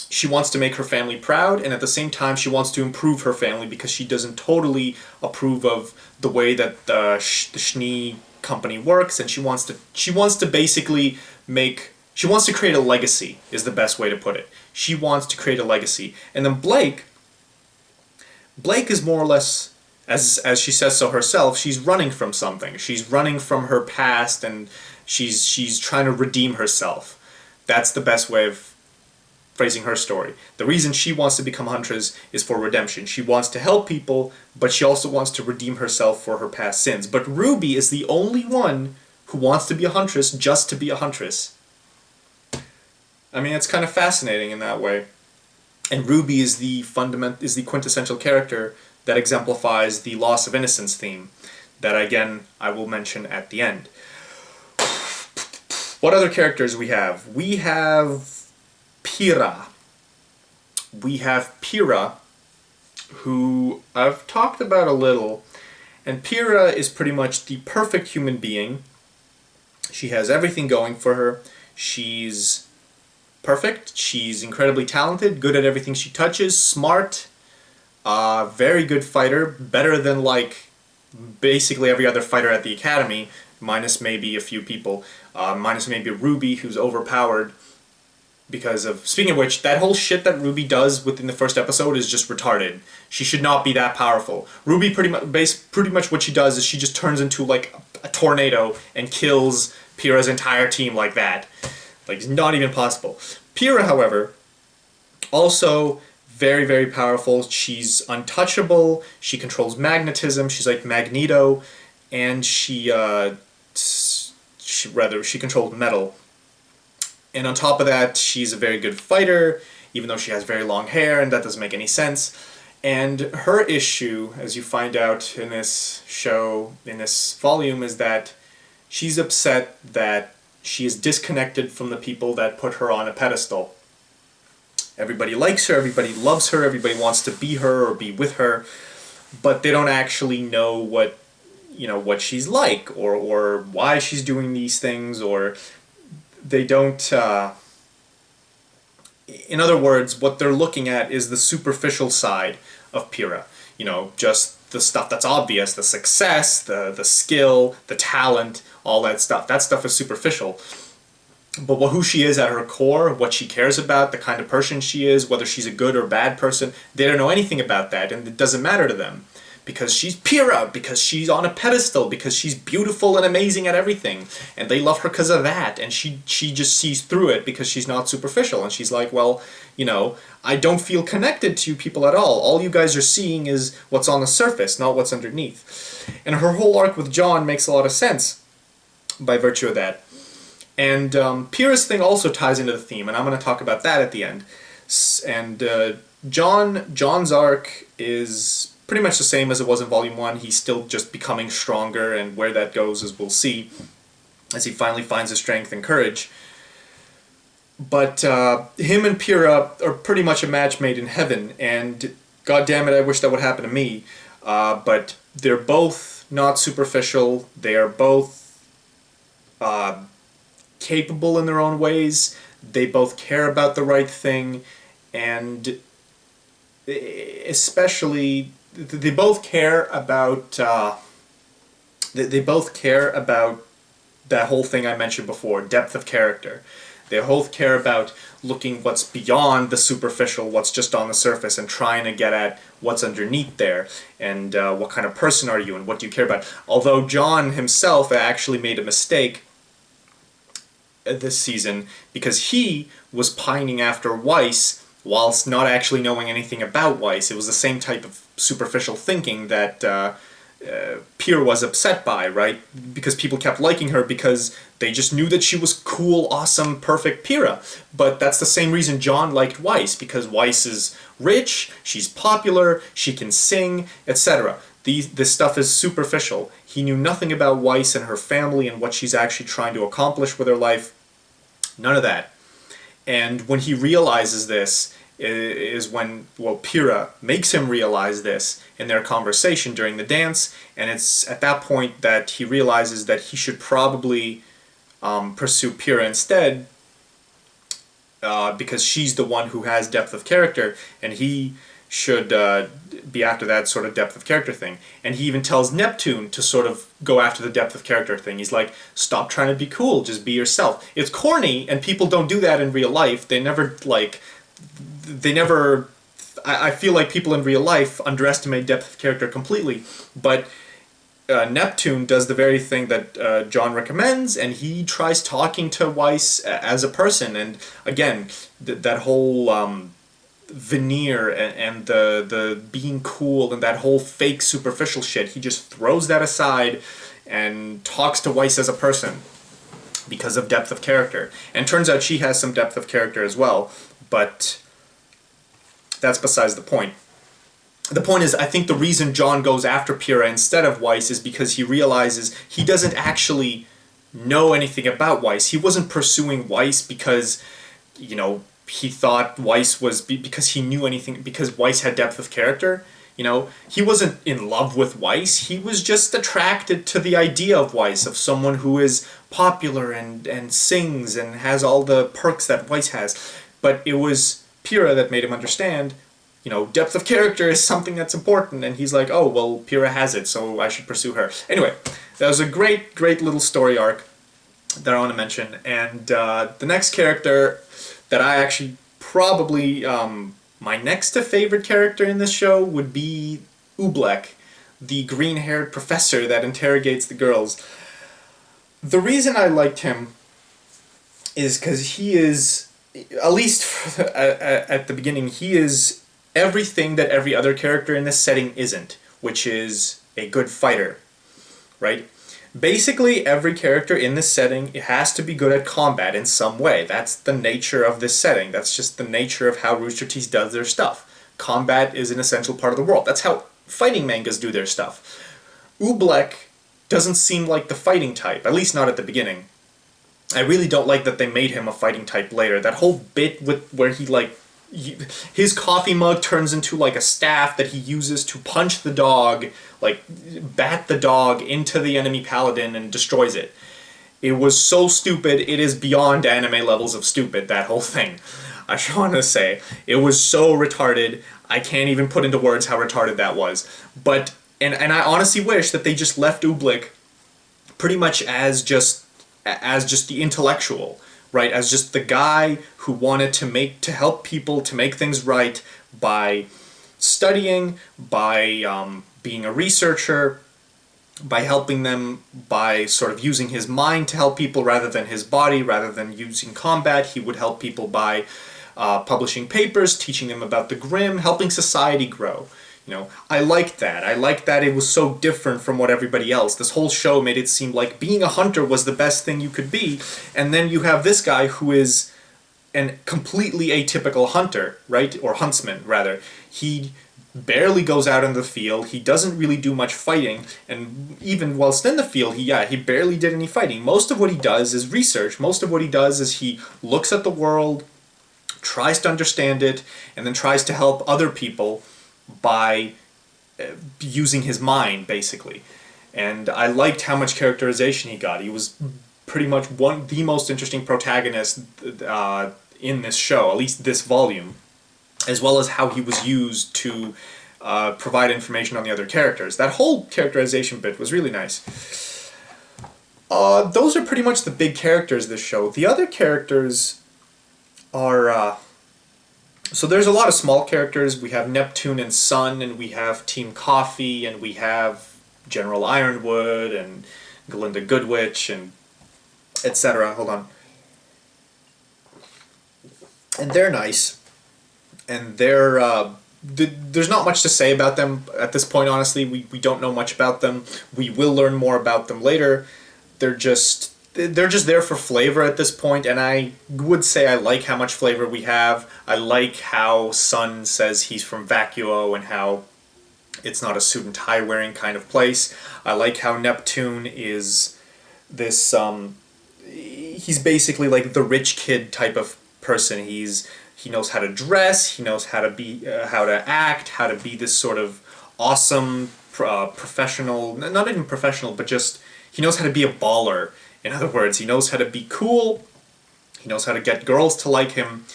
she wants to make her family proud, and at the same time she wants to improve her family because she doesn't totally approve of the way that the Schnee company works, and she wants to basically she wants to create a legacy, is the best way to put it. She wants to create a legacy. And then Blake is more or less, as she says so herself, she's running from something. She's running from her past, and she's trying to redeem herself. That's the best way of phrasing her story. The reason she wants to become Huntress is for redemption. She wants to help people, but she also wants to redeem herself for her past sins. But Ruby is the only one who wants to be a Huntress just to be a Huntress. I mean, it's kind of fascinating in that way. And Ruby is the quintessential character that exemplifies the loss of innocence theme that, again, I will mention at the end. What other characters we have? We have Pyrrha. Who I've talked about a little, and Pyrrha is pretty much the perfect human being. She has everything going for her. She's perfect. She's incredibly talented, good at everything she touches, smart, very good fighter, better than like basically every other fighter at the academy, minus maybe a few people, minus maybe Ruby, who's overpowered because of, speaking of which, that whole shit that Ruby does within the first episode is just retarded. She should not be that powerful. Ruby pretty much what she does is she just turns into like a tornado and kills Pyrrha's entire team like that. Like, it's not even possible. Pyrrha, however, also very, very powerful. She's untouchable. She controls magnetism. She's like Magneto, and she controls metal. And on top of that, she's a very good fighter, even though she has very long hair, and that doesn't make any sense. And her issue, as you find out in this show, in this volume, is that she's upset that she is disconnected from the people that put her on a pedestal. Everybody likes her, everybody loves her, everybody wants to be her or be with her, but they don't actually know what she's like, or why she's doing these things, or they don't, in other words, what they're looking at is the superficial side of Pyrrha. You know, just the stuff that's obvious, the success, the skill, the talent, all that stuff. That stuff is superficial. But who she is at her core, what she cares about, the kind of person she is, whether she's a good or bad person, they don't know anything about that, and it doesn't matter to them. Because she's Pyrrha, because she's on a pedestal, because she's beautiful and amazing at everything, and they love her because of that, and she just sees through it because she's not superficial, and she's like, well, you know, I don't feel connected to you people at all. All you guys are seeing is what's on the surface, not what's underneath. And her whole arc with John makes a lot of sense by virtue of that. And Pyrrha's thing also ties into the theme, and I'm going to talk about that at the end. And John's arc is pretty much the same as it was in Volume 1. He's still just becoming stronger, and where that goes, as we'll see, as he finally finds his strength and courage. But him and Pyrrha are pretty much a match made in heaven, and god damn it, I wish that would happen to me. But they're both not superficial. They are both capable in their own ways. They both care about the right thing, and especially they both care about they both care about that whole thing I mentioned before, depth of character. They both care about looking what's beyond the superficial, what's just on the surface, and trying to get at what's underneath there, and what kind of person are you, and what do you care about. Although John himself actually made a mistake this season, because he was pining after Weiss whilst not actually knowing anything about Weiss. It was the same type of superficial thinking that Pyrrha was upset by, right? Because people kept liking her because they just knew that she was cool, awesome, perfect Pyrrha. But that's the same reason John liked Weiss, because Weiss is rich, she's popular, she can sing, etc. This stuff is superficial. He knew nothing about Weiss and her family and what she's actually trying to accomplish with her life. None of that. And when he realizes this is when, well, Pyrrha makes him realize this in their conversation during the dance, and it's at that point that he realizes that he should probably pursue Pyrrha instead, because she's the one who has depth of character, and he should be after that sort of depth of character thing. And he even tells Neptune to sort of go after the depth of character thing. He's like, stop trying to be cool, just be yourself. It's corny, and people don't do that in real life. I feel like people in real life underestimate depth of character completely, but Neptune does the very thing that John recommends, and he tries talking to Weiss as a person, and again, that whole veneer and the being cool and that whole fake superficial shit, he just throws that aside and talks to Weiss as a person because of depth of character. And turns out she has some depth of character as well, but that's besides the point. The point is, I think the reason John goes after Pyrrha instead of Weiss is because he realizes he doesn't actually know anything about Weiss. He wasn't pursuing Weiss because, you know, he thought Weiss was because he knew anything, because Weiss had depth of character. You know, he wasn't in love with Weiss. He was just attracted to the idea of Weiss, of someone who is popular and sings and has all the perks that Weiss has. But it was Pyrrha that made him understand, you know, depth of character is something that's important, and he's like, oh, well, Pyrrha has it, so I should pursue her. Anyway, that was a great, great little story arc that I want to mention. And the next character that I actually probably, my next to favorite character in this show would be Oobleck, the green-haired professor that interrogates the girls. The reason I liked him is because he is, at least at the beginning, he is everything that every other character in this setting isn't, which is a good fighter, right? Basically, every character in this setting has to be good at combat in some way. That's the nature of this setting. That's just the nature of how Rooster Teeth does their stuff. Combat is an essential part of the world. That's how fighting mangas do their stuff. Oobleck doesn't seem like the fighting type, at least not at the beginning. I really don't like that they made him a fighting type later. That whole bit where he, like, his coffee mug turns into like a staff that he uses to punch the dog, like bat the dog into the enemy paladin and destroys it. It was so stupid, it is beyond anime levels of stupid, that whole thing. I just want to say, it was so retarded, I can't even put into words how retarded that was. But, and I honestly wish that they just left Oobleck pretty much as just the intellectual, right? As just the guy who wanted to help people, to make things right by studying, by being a researcher, by helping them, by sort of using his mind to help people rather than his body, rather than using combat. He would help people by publishing papers, teaching them about the Grimm, helping society grow. I liked that. I liked that it was so different from what everybody else. This whole show made it seem like being a hunter was the best thing you could be, and then you have this guy who is a completely atypical hunter, right? Or huntsman, rather. He barely goes out in the field. He doesn't really do much fighting, and even whilst in the field, he barely did any fighting. Most of what he does is research. Most of what he does is he looks at the world, tries to understand it, and then tries to help other people by using his mind, basically. And I liked how much characterization he got. He was pretty much the most interesting protagonist in this show, at least this volume, as well as how he was used to provide information on the other characters. That whole characterization bit was really nice. Those are pretty much the big characters of this show. The other characters are... So there's a lot of small characters. We have Neptune and Sun, and we have Team Coffee, and we have General Ironwood, and Glinda Goodwitch, and etc. Hold on. And they're nice. And they're... there's not much to say about them at this point, honestly. We don't know much about them. We will learn more about them later. They're just there for flavor at this point, and I would say I like how much flavor we have. I like how Sun says he's from Vacuo and how it's not a suit and tie wearing kind of place. I like how Neptune is this, he's basically like the rich kid type of person. He knows how to dress, he knows how to be, how to act, how to be this sort of awesome professional, not even professional, but just, he knows how to be a baller. In other words, he knows how to be cool, he knows how to get girls to like him.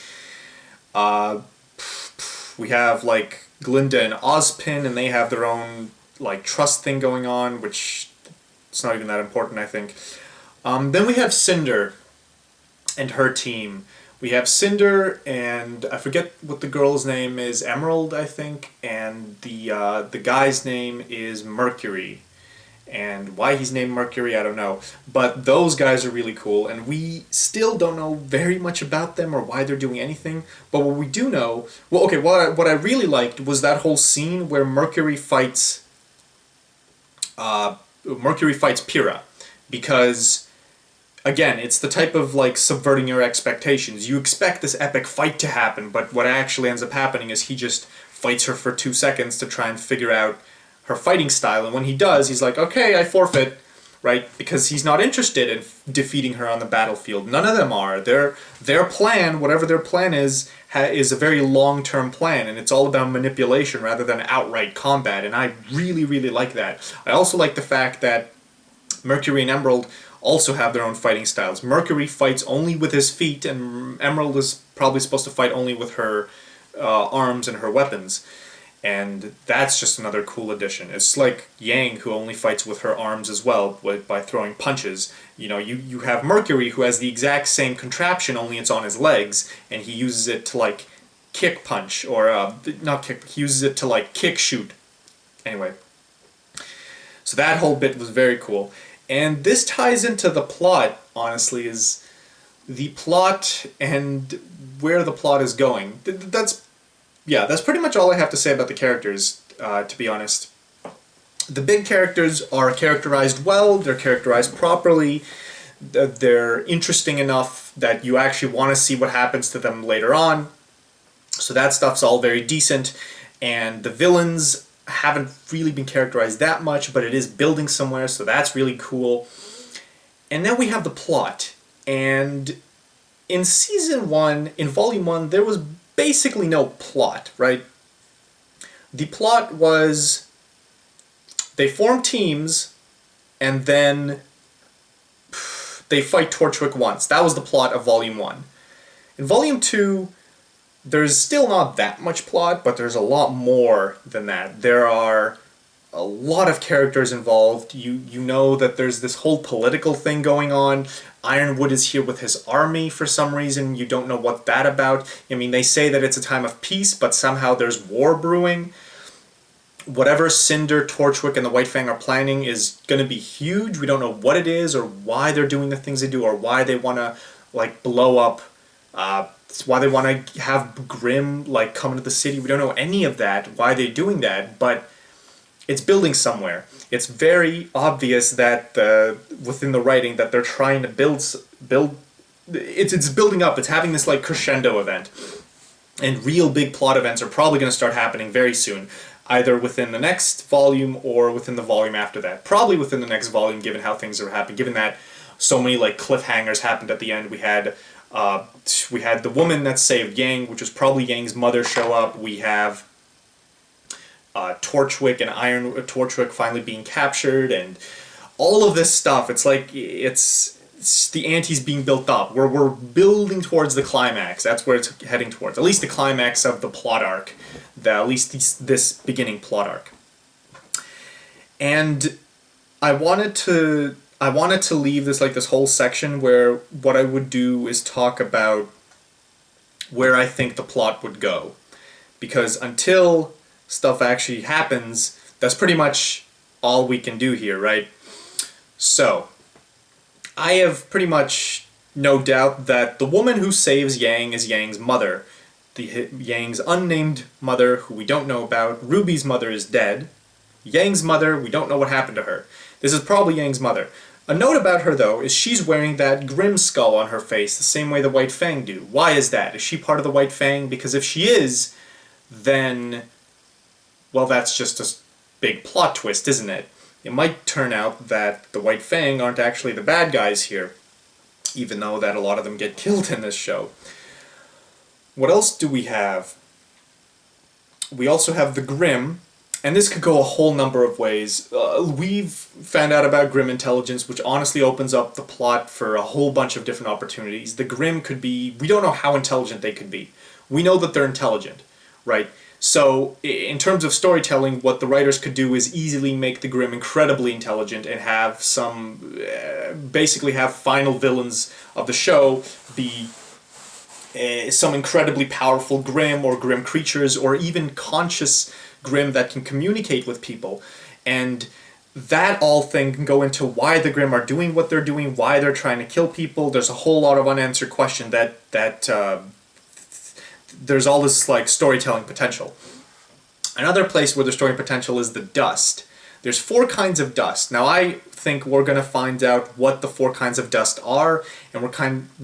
We have, like, Glinda and Ozpin, and they have their own, like, trust thing going on, which it's not even that important, I think. Then we have Cinder and her team. We have Cinder, and I forget what the girl's name is, Emerald, I think, and the guy's name is Mercury. And why he's named Mercury, I don't know. But those guys are really cool, and we still don't know very much about them or why they're doing anything. But what we do know... Well, okay, what I really liked was that whole scene where Mercury fights Pyrrha. Because, again, it's the type of, like, subverting your expectations. You expect this epic fight to happen, but what actually ends up happening is he just fights her for 2 seconds to try and figure out her fighting style, and when he does, he's like, okay, I forfeit, right? Because he's not interested in defeating her on the battlefield. None of them are. Their plan, whatever their plan is a very long-term plan, and it's all about manipulation rather than outright combat, and I really, really like that. I also like the fact that Mercury and Emerald also have their own fighting styles. Mercury fights only with his feet, and Emerald is probably supposed to fight only with her arms and her weapons. And that's just another cool addition. It's like Yang, who only fights with her arms as well, by throwing punches. You know, you have Mercury, who has the exact same contraption, only it's on his legs, and he uses it to, like, kick punch, or, not kick, he uses it to, like, kick shoot. Anyway. So that whole bit was very cool. And this ties into the plot, honestly, is the plot and where the plot is going. That's pretty much all I have to say about the characters, to be honest. The big characters are characterized well, they're characterized properly, they're interesting enough that you actually want to see what happens to them later on. So that stuff's all very decent, and the villains haven't really been characterized that much, but it is building somewhere, so that's really cool. And then we have the plot, and in Season 1, in Volume 1, there was basically no plot, right? The plot was they form teams and then they fight Torchwick once. That was the plot of Volume 1. In Volume 2, there's still not that much plot, but there's a lot more than that. There are a lot of characters involved. You know that there's this whole political thing going on. Ironwood is here with his army for some reason. You don't know what that about. I mean, they say that it's a time of peace, but somehow there's war brewing. Whatever Cinder, Torchwick, and the White Fang are planning is going to be huge. We don't know what it is, or why they're doing the things they do, or why they want to, like, blow up, why they want to have Grimm, like, come into the city. We don't know any of that, why they're doing that, but it's building somewhere. It's very obvious that within the writing that they're trying to build. It's building up. It's having this, like, crescendo event. And real big plot events are probably going to start happening very soon, either within the next volume or within the volume after that. Probably within the next volume, given how things are happening, given that so many, like, cliffhangers happened at the end. We had the woman that saved Yang, which was probably Yang's mother, show up. We have Torchwick and Torchwick finally being captured, and all of this stuff. It's like it's the ante's being built up. We're building towards the climax. That's where it's heading towards. At least the climax of the plot arc. At least this beginning plot arc. And I wanted to leave this whole section where what I would do is talk about where I think the plot would go, because until stuff actually happens, that's pretty much all we can do here, right? So, I have pretty much no doubt that the woman who saves Yang is Yang's mother. Yang's unnamed mother, who we don't know about. RWBY's mother is dead. Yang's mother, we don't know what happened to her. This is probably Yang's mother. A note about her, though, is she's wearing that Grimm skull on her face, the same way the White Fang do. Why is that? Is she part of the White Fang? Because if she is, then, well, that's just a big plot twist, isn't it? It might turn out that the White Fang aren't actually the bad guys here, even though that a lot of them get killed in this show. What else do we have? We also have the Grimm, and this could go a whole number of ways. We've found out about Grimm intelligence, which honestly opens up the plot for a whole bunch of different opportunities. The Grimm could be... we don't know how intelligent they could be. We know that they're intelligent, right? So, in terms of storytelling, what the writers could do is easily make the Grimm incredibly intelligent and have some... basically have final villains of the show be... some incredibly powerful Grimm or Grimm creatures, or even conscious Grimm that can communicate with people. And that all thing can go into why the Grimm are doing what they're doing, why they're trying to kill people. There's a whole lot of unanswered question that there's all this, like, storytelling potential. Another place where there's story potential is the dust. There's 4 kinds of dust. Now, I think we're going to find out what the 4 kinds of dust are, and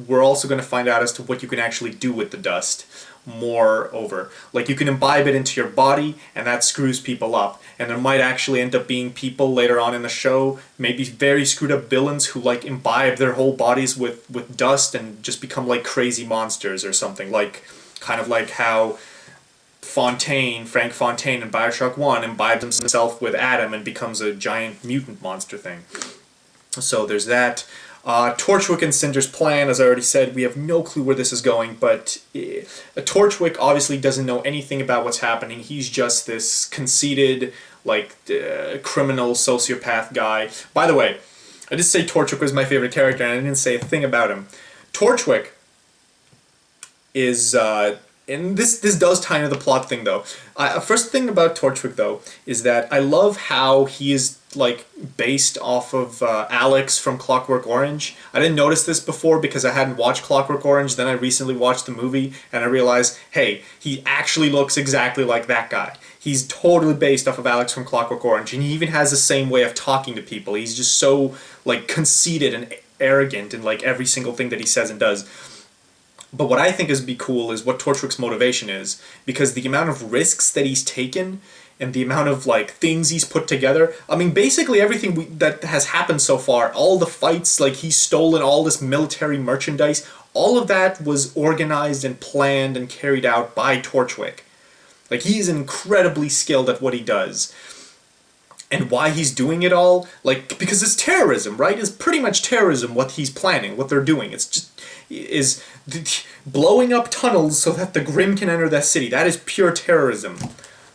we're also going to find out as to what you can actually do with the dust. Moreover, like, you can imbibe it into your body, and that screws people up. And there might actually end up being people later on in the show, maybe very screwed up villains who, like, imbibe their whole bodies with dust and just become, like, crazy monsters or something. Like, kind of like how Frank Fontaine in Bioshock 1 imbibes himself with Adam and becomes a giant mutant monster thing. So there's that. Torchwick and Cinder's plan, as I already said, we have no clue where this is going, but Torchwick obviously doesn't know anything about what's happening. He's just this conceited, like, criminal sociopath guy. By the way, I did say Torchwick was my favorite character, and I didn't say a thing about him. Torchwick is... and this does tie into the plot thing, though. First thing about Torchwick, though, is that I love how he is, like, based off of Alex from Clockwork Orange. I didn't notice this before because I hadn't watched Clockwork Orange. Then I recently watched the movie, and I realized, hey, he actually looks exactly like that guy. He's totally based off of Alex from Clockwork Orange, and he even has the same way of talking to people. He's just so, like, conceited and arrogant in, like, every single thing that he says and does. But what I think is be cool is what Torchwick's motivation is, because the amount of risks that he's taken and the amount of, like, things he's put together. I mean, basically everything that has happened so far, all the fights, like, he's stolen all this military merchandise, all of that was organized and planned and carried out by Torchwick. Like, he's incredibly skilled at what he does. And why he's doing it all, like, because it's terrorism, right? It's pretty much terrorism what he's planning, what they're doing. It's just, is blowing up tunnels so that the Grimm can enter that city. That is pure terrorism.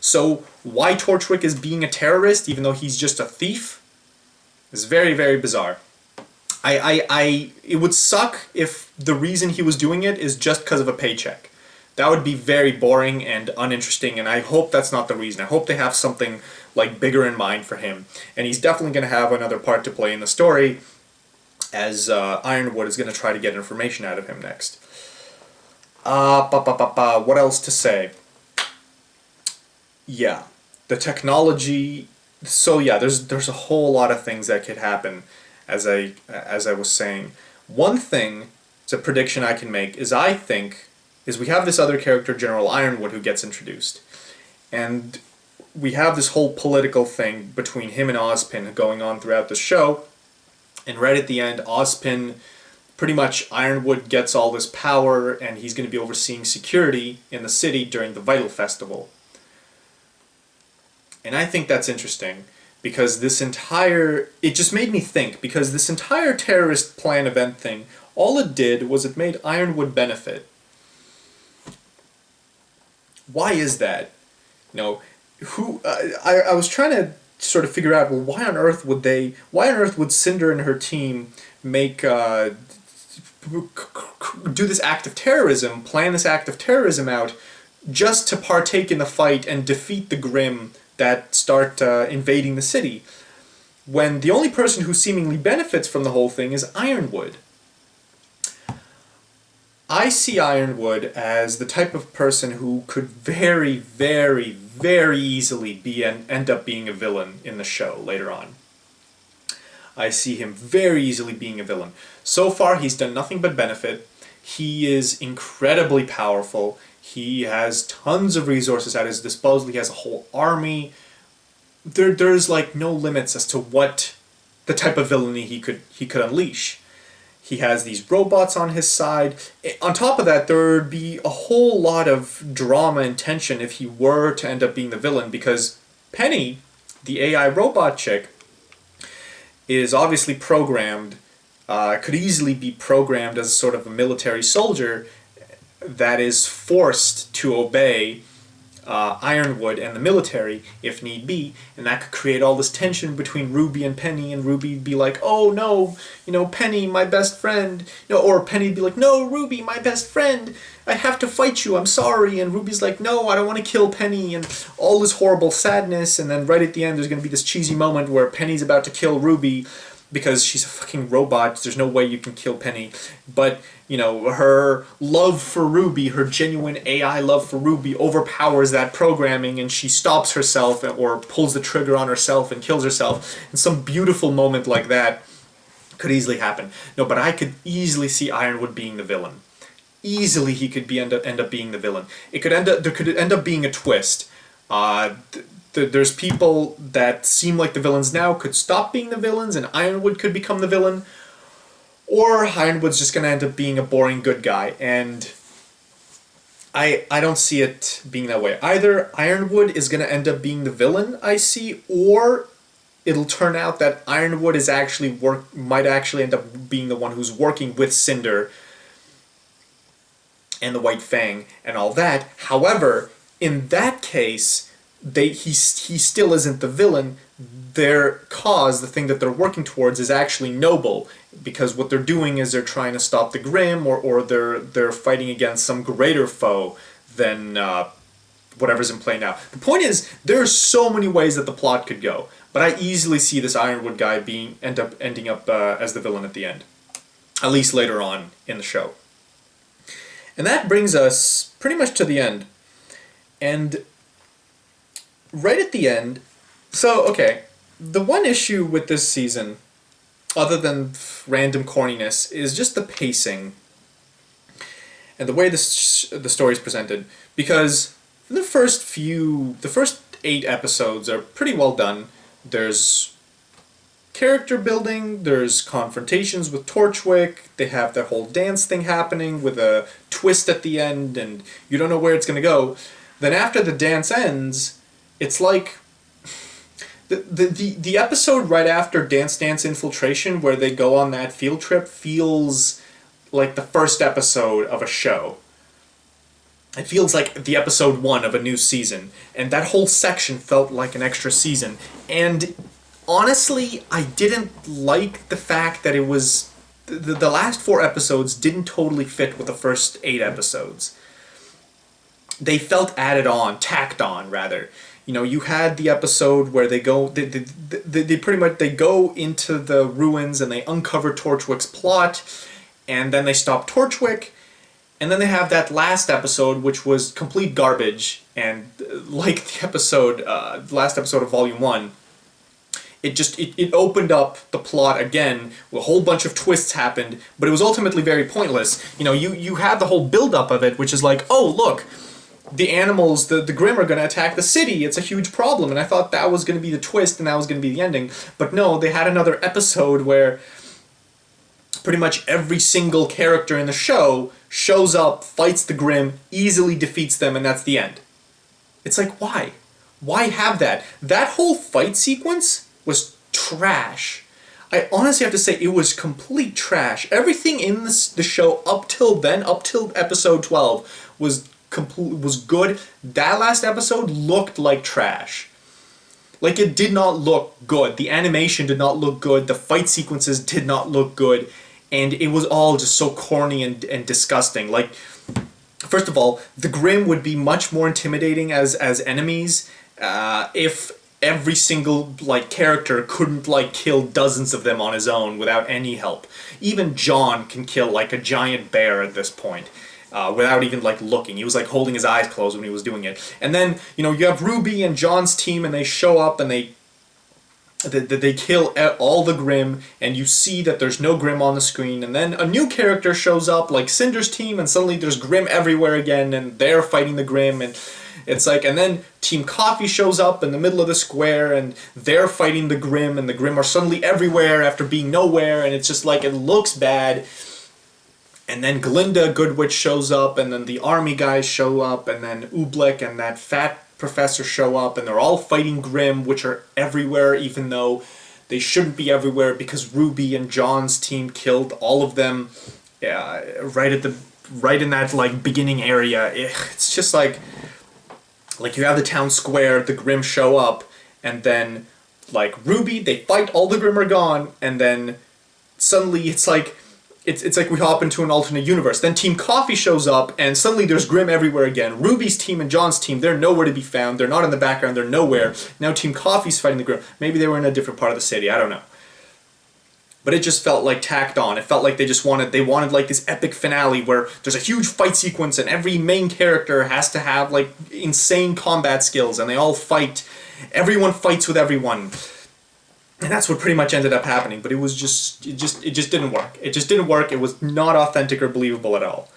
So why Torchwick is being a terrorist, even though he's just a thief, is very, very bizarre. It would suck if the reason he was doing it is just because of a paycheck. That would be very boring and uninteresting, and I hope that's not the reason. I hope they have something like bigger in mind for him, and he's definitely going to have another part to play in the story, as Ironwood is going to try to get information out of him next. What else to say? Yeah, the technology. So yeah, there's a whole lot of things that could happen, as I was saying. One thing, it's a prediction I can make, is we have this other character, General Ironwood, who gets introduced, and we have this whole political thing between him and Ozpin going on throughout the show, and right at the end, Ozpin, pretty much Ironwood gets all this power, and he's going to be overseeing security in the city during the Vital Festival. And I think that's interesting, because it just made me think, because this entire terrorist plan event thing, all it did was it made Ironwood benefit. Why is that? I was trying to sort of figure out, well, why on earth would Cinder and her team do this act of terrorism, plan this act of terrorism out, just to partake in the fight and defeat the Grimm that start invading the city, when the only person who seemingly benefits from the whole thing is Ironwood. I see Ironwood as the type of person who could very, very, very easily end up being a villain in the show later on. I see him very easily being a villain. So far, he's done nothing but benefit. He is incredibly powerful. He has tons of resources at his disposal. He has a whole army. There's like no limits as to what the type of villainy he could unleash. He has these robots on his side. On top of that, there'd be a whole lot of drama and tension if he were to end up being the villain, because Penny, the AI robot chick, is obviously programmed, could easily be programmed as sort of a military soldier that is forced to obey Ironwood and the military, if need be, and that could create all this tension between RWBY and Penny, and RWBY would be like, oh no, Penny, my best friend, or Penny would be like, no, RWBY, my best friend, I have to fight you, I'm sorry, and RWBY's like, no, I don't want to kill Penny, and all this horrible sadness, and then right at the end there's going to be this cheesy moment where Penny's about to kill RWBY, because she's a fucking robot, there's no way you can kill Penny, but, her love for RWBY, her genuine AI love for RWBY overpowers that programming, and she stops herself, or pulls the trigger on herself and kills herself, and some beautiful moment like that could easily happen. No, but I could easily see Ironwood being the villain. Easily he could end up being the villain. There could end up being a twist. There's people that seem like the villains now could stop being the villains, and Ironwood could become the villain, or Ironwood's just going to end up being a boring good guy, and I don't see it being that way. Either Ironwood is going to end up being the villain, I see, or it'll turn out that Ironwood might actually end up being the one who's working with Cinder and the White Fang and all that. However, in that case, he still isn't the villain. Their cause, the thing that they're working towards, is actually noble, because what they're doing is they're trying to stop the Grimm, or they're fighting against some greater foe than whatever's in play now. The point is, there are so many ways that the plot could go, but I easily see this Ironwood guy ending up as the villain at the end, at least later on in the show. And that brings us pretty much to the end. And right at the end, so, okay, the one issue with this season, other than random corniness, is just the pacing and the way the story is presented. Because the first 8 episodes are pretty well done. There's character building, there's confrontations with Torchwick, they have their whole dance thing happening with a twist at the end, and you don't know where it's going to go. Then after the dance ends, it's like the episode right after Dance Dance Infiltration, where they go on that field trip, feels like the first episode of a show. it feels like the episode 1 of a new season, and that whole section felt like an extra season. And honestly, I didn't like the fact that it was the last 4 episodes didn't totally fit with the first 8 episodes. They felt added on, tacked on rather. You know, you had the episode where they pretty much they go into the ruins and they uncover Torchwick's plot, and then they stop Torchwick. And then they have that last episode, which was complete garbage, and like the last episode of Volume 1, it opened up the plot again, a whole bunch of twists happened, but it was ultimately very pointless. You know, you have the whole build-up of it, which is like, oh, look, the animals, the Grimm are going to attack the city, it's a huge problem, and I thought that was going to be the twist, and that was going to be the ending. But no, they had another episode where pretty much every single character in the show shows up, fights the Grimm, easily defeats them, and that's the end. It's like, why? Why have that? That whole fight sequence was trash. I honestly have to say it was complete trash. Everything in the show up till then, up till episode 12, was good. That last episode looked like trash. Like, it did not look good. The animation did not look good. The fight sequences did not look good. And it was all just so corny and disgusting. Like, first of all, the Grimm would be much more intimidating as enemies if every single character couldn't kill dozens of them on his own without any help. Even John can kill a giant bear at this point. Without even looking. He was holding his eyes closed when he was doing it. And then, you have RWBY and John's team, and they show up and they kill all the Grimm, and you see that there's no Grimm on the screen, and then a new character shows up, like Cinder's team, and suddenly there's Grimm everywhere again, and they're fighting the Grimm, and it's and then Team Coffee shows up in the middle of the square, and they're fighting the Grimm, and the Grimm are suddenly everywhere after being nowhere, and it's just it looks bad. And then Glinda Goodwitch shows up, and then the army guys show up, and then Oobleck and that fat professor show up, and they're all fighting Grimm, which are everywhere, even though they shouldn't be everywhere because RWBY and John's team killed all of them right in that beginning area. It's just you have the town square, the Grimm show up, and then RWBY, they fight, all the Grimm are gone, and then suddenly it's It's like we hop into an alternate universe. Then Team Coffee shows up, and suddenly there's Grimm everywhere again. RWBY's team and John's team, they're nowhere to be found. They're not in the background. They're nowhere. Now Team Coffee's fighting the Grimm. Maybe they were in a different part of the city. I don't know. But it just felt tacked on. It felt like they wanted this epic finale where there's a huge fight sequence, and every main character has to have insane combat skills, and they all fight. Everyone fights with everyone. And that's what pretty much ended up happening, but it just didn't work. It just didn't work. It was not authentic or believable at all.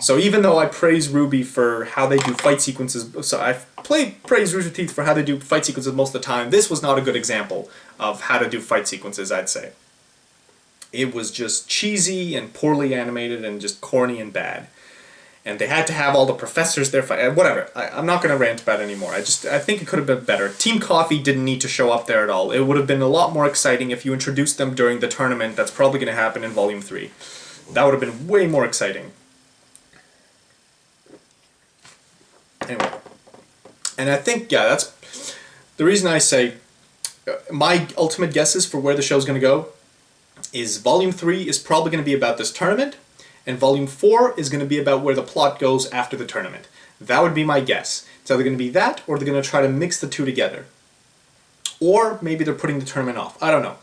So even though I praise RWBY for how they do fight sequences, so I praise Rooster Teeth for how they do fight sequences most of the time, this was not a good example of how to do fight sequences, I'd say. It was just cheesy and poorly animated and just corny and bad. And they had to have all the professors there fight. Whatever. I'm not going to rant about it anymore. I think it could have been better. Team Coffee didn't need to show up there at all. It would have been a lot more exciting if you introduced them during the tournament that's probably going to happen in Volume 3. That would have been way more exciting. Anyway. And I think, that's the reason I say my ultimate guesses for where the show's going to go is Volume 3 is probably going to be about this tournament, and Volume 4 is going to be about where the plot goes after the tournament. That would be my guess. It's either going to be that, or they're going to try to mix the two together. Or maybe they're putting the tournament off. I don't know.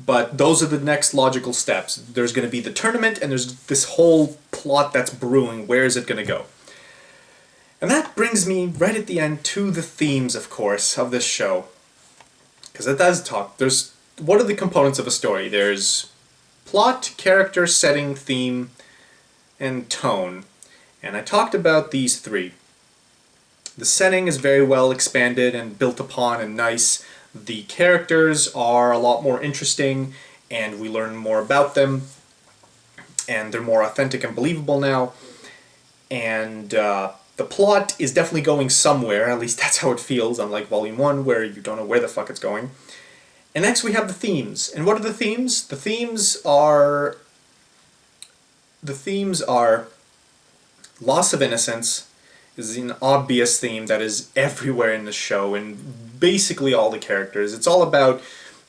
But those are the next logical steps. There's going to be the tournament, and there's this whole plot that's brewing. Where is it going to go? And that brings me right at the end to the themes, of course, of this show. Because it does talk. What are the components of a story? There's plot, character, setting, theme, and tone. And I talked about these 3. The setting is very well expanded and built upon and nice. The characters are a lot more interesting, and we learn more about them, and they're more authentic and believable now. And the plot is definitely going somewhere, at least that's how it feels, unlike Volume 1, where you don't know where the fuck it's going. And next we have the themes. And what are the themes? The themes are loss of innocence, is an obvious theme that is everywhere in the show and basically all the characters. It's all about,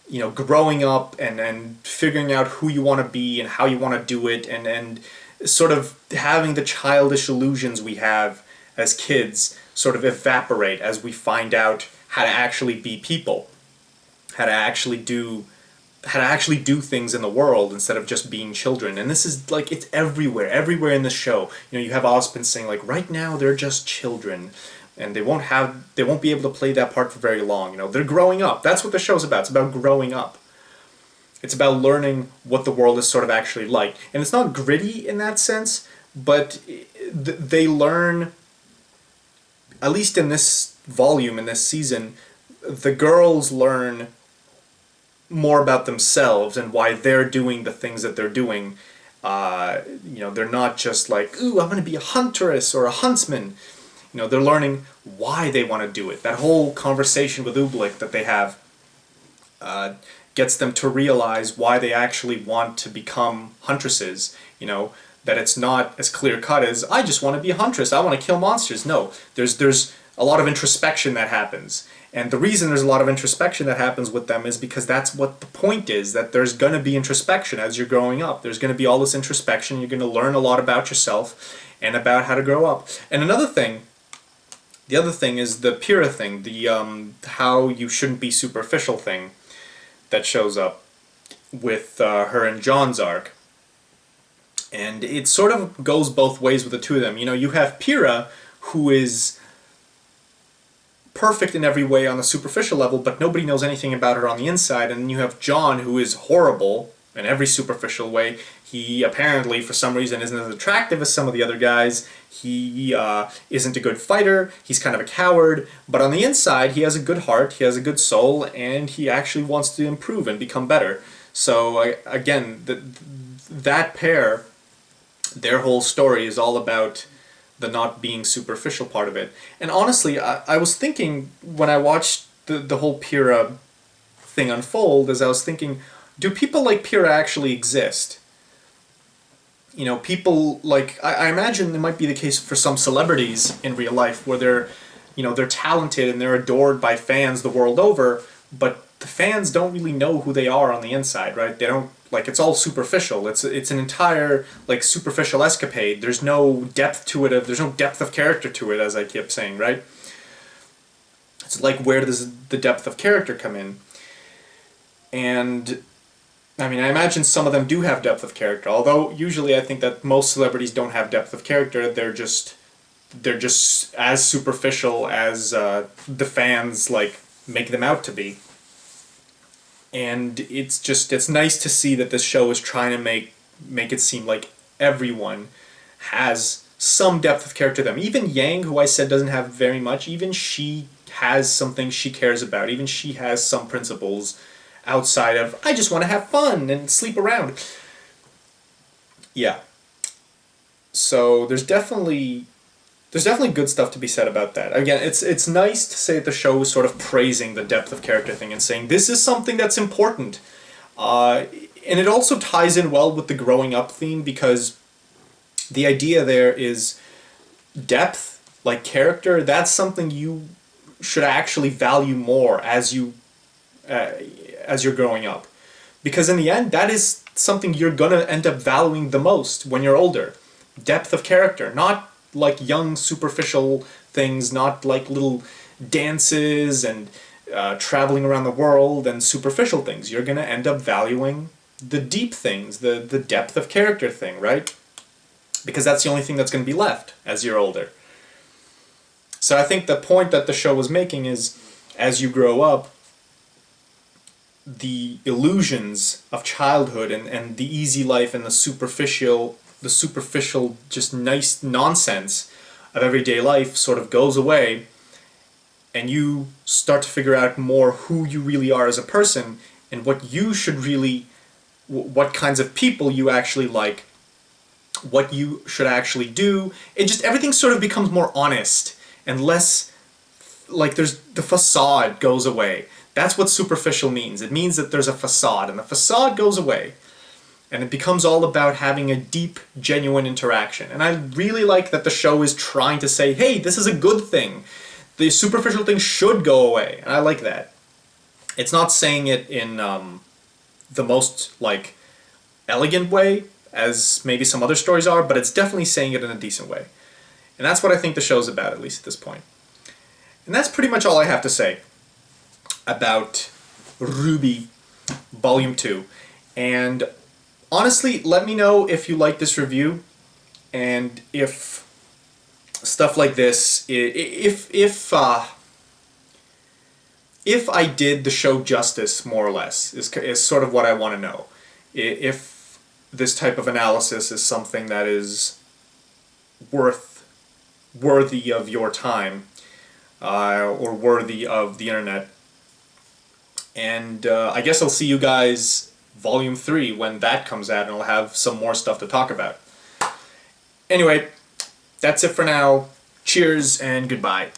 you know, growing up and figuring out who you want to be and how you want to do it, and sort of having the childish illusions we have as kids sort of evaporate as we find out how to actually be people, how to actually do things in the world instead of just being children. And this is like, it's everywhere in the show. You know, you have Ozpin saying like, right now they're just children and they won't be able to play that part for very long. You know, they're growing up. That's what the show's about. It's about growing up. It's about learning what the world is sort of actually like. And it's not gritty in that sense, but they learn, at least in this volume, in this season, the girls learn more about themselves and why they're doing the things that they're doing. You know, they're not just like, ooh, I'm going to be a huntress or a huntsman. You know, they're learning why they want to do it. That whole conversation with Ublik that they have gets them to realize why they actually want to become huntresses. You know, that it's not as clear-cut as, I just want to be a huntress, I want to kill monsters. No, there's a lot of introspection that happens. And the reason there's a lot of introspection that happens with them is because that's what the point is, that there's going to be introspection as you're growing up. There's going to be all this introspection. You're going to learn a lot about yourself and about how to grow up. And the other thing is the Pyrrha thing, the how you shouldn't be superficial thing that shows up with her and John's arc. And it sort of goes both ways with the two of them. You know, you have Pyrrha, who is perfect in every way on the superficial level, but nobody knows anything about her on the inside. And then you have John, who is horrible in every superficial way. He apparently, for some reason, isn't as attractive as some of the other guys. He isn't a good fighter. He's kind of a coward. But on the inside, he has a good heart, he has a good soul, and he actually wants to improve and become better. So, again, that pair, their whole story is all about the not being superficial part of it. And honestly, I was thinking, when I watched the whole Pyrrha thing unfold, as I was thinking, do people like Pyrrha actually exist? You know, people like, I imagine it might be the case for some celebrities in real life where they're talented and they're adored by fans the world over, but the fans don't really know who they are on the inside, right? They don't, like, it's all superficial. It's an entire, like, superficial escapade. There's no depth to it. There's no depth of character to it, as I kept saying, right? It's like, where does the depth of character come in? And I mean, I imagine some of them do have depth of character, although usually I think that most celebrities don't have depth of character. They're just as superficial as the fans, like, make them out to be. And it's nice to see that this show is trying to make it seem like everyone has some depth of character to them. Even Yang, who I said doesn't have very much, even she has something she cares about. Even she has some principles outside of, I just want to have fun and sleep around. Yeah. So there's definitely good stuff to be said about that. Again, it's nice to say that the show is sort of praising the depth of character thing and saying this is something that's important. And it also ties in well with the growing up theme, because the idea there is depth, like character, that's something you should actually value more as you're growing up. Because in the end, that is something you're going to end up valuing the most when you're older. Depth of character, not like young superficial things, not like little dances and traveling around the world and superficial things. You're going to end up valuing the deep things, the depth of character thing, right? Because that's the only thing that's going to be left as you're older. So I think the point that the show was making is, as you grow up, the illusions of childhood and the easy life and the superficial just nice nonsense of everyday life sort of goes away, and you start to figure out more who you really are as a person and what kinds of people you actually like, what you should actually do. It just, everything sort of becomes more honest and less like the facade goes away. That's what superficial means. It means that there's a facade, and the facade goes away. and it becomes all about having a deep, genuine interaction. And I really like that the show is trying to say, hey, this is a good thing. The superficial things should go away, and I like that. It's not saying it in the most, like, elegant way, as maybe some other stories are, but it's definitely saying it in a decent way. And that's what I think the show's about, at least at this point. And that's pretty much all I have to say about RWBY Volume 2. And honestly, let me know if you like this review, and if stuff like this, if I did the show justice, more or less, is sort of what I want to know. If this type of analysis is something that is worthy of your time, or worthy of the internet. And I guess I'll see you guys Volume 3 when that comes out, and I'll have some more stuff to talk about. Anyway, that's it for now. Cheers and goodbye.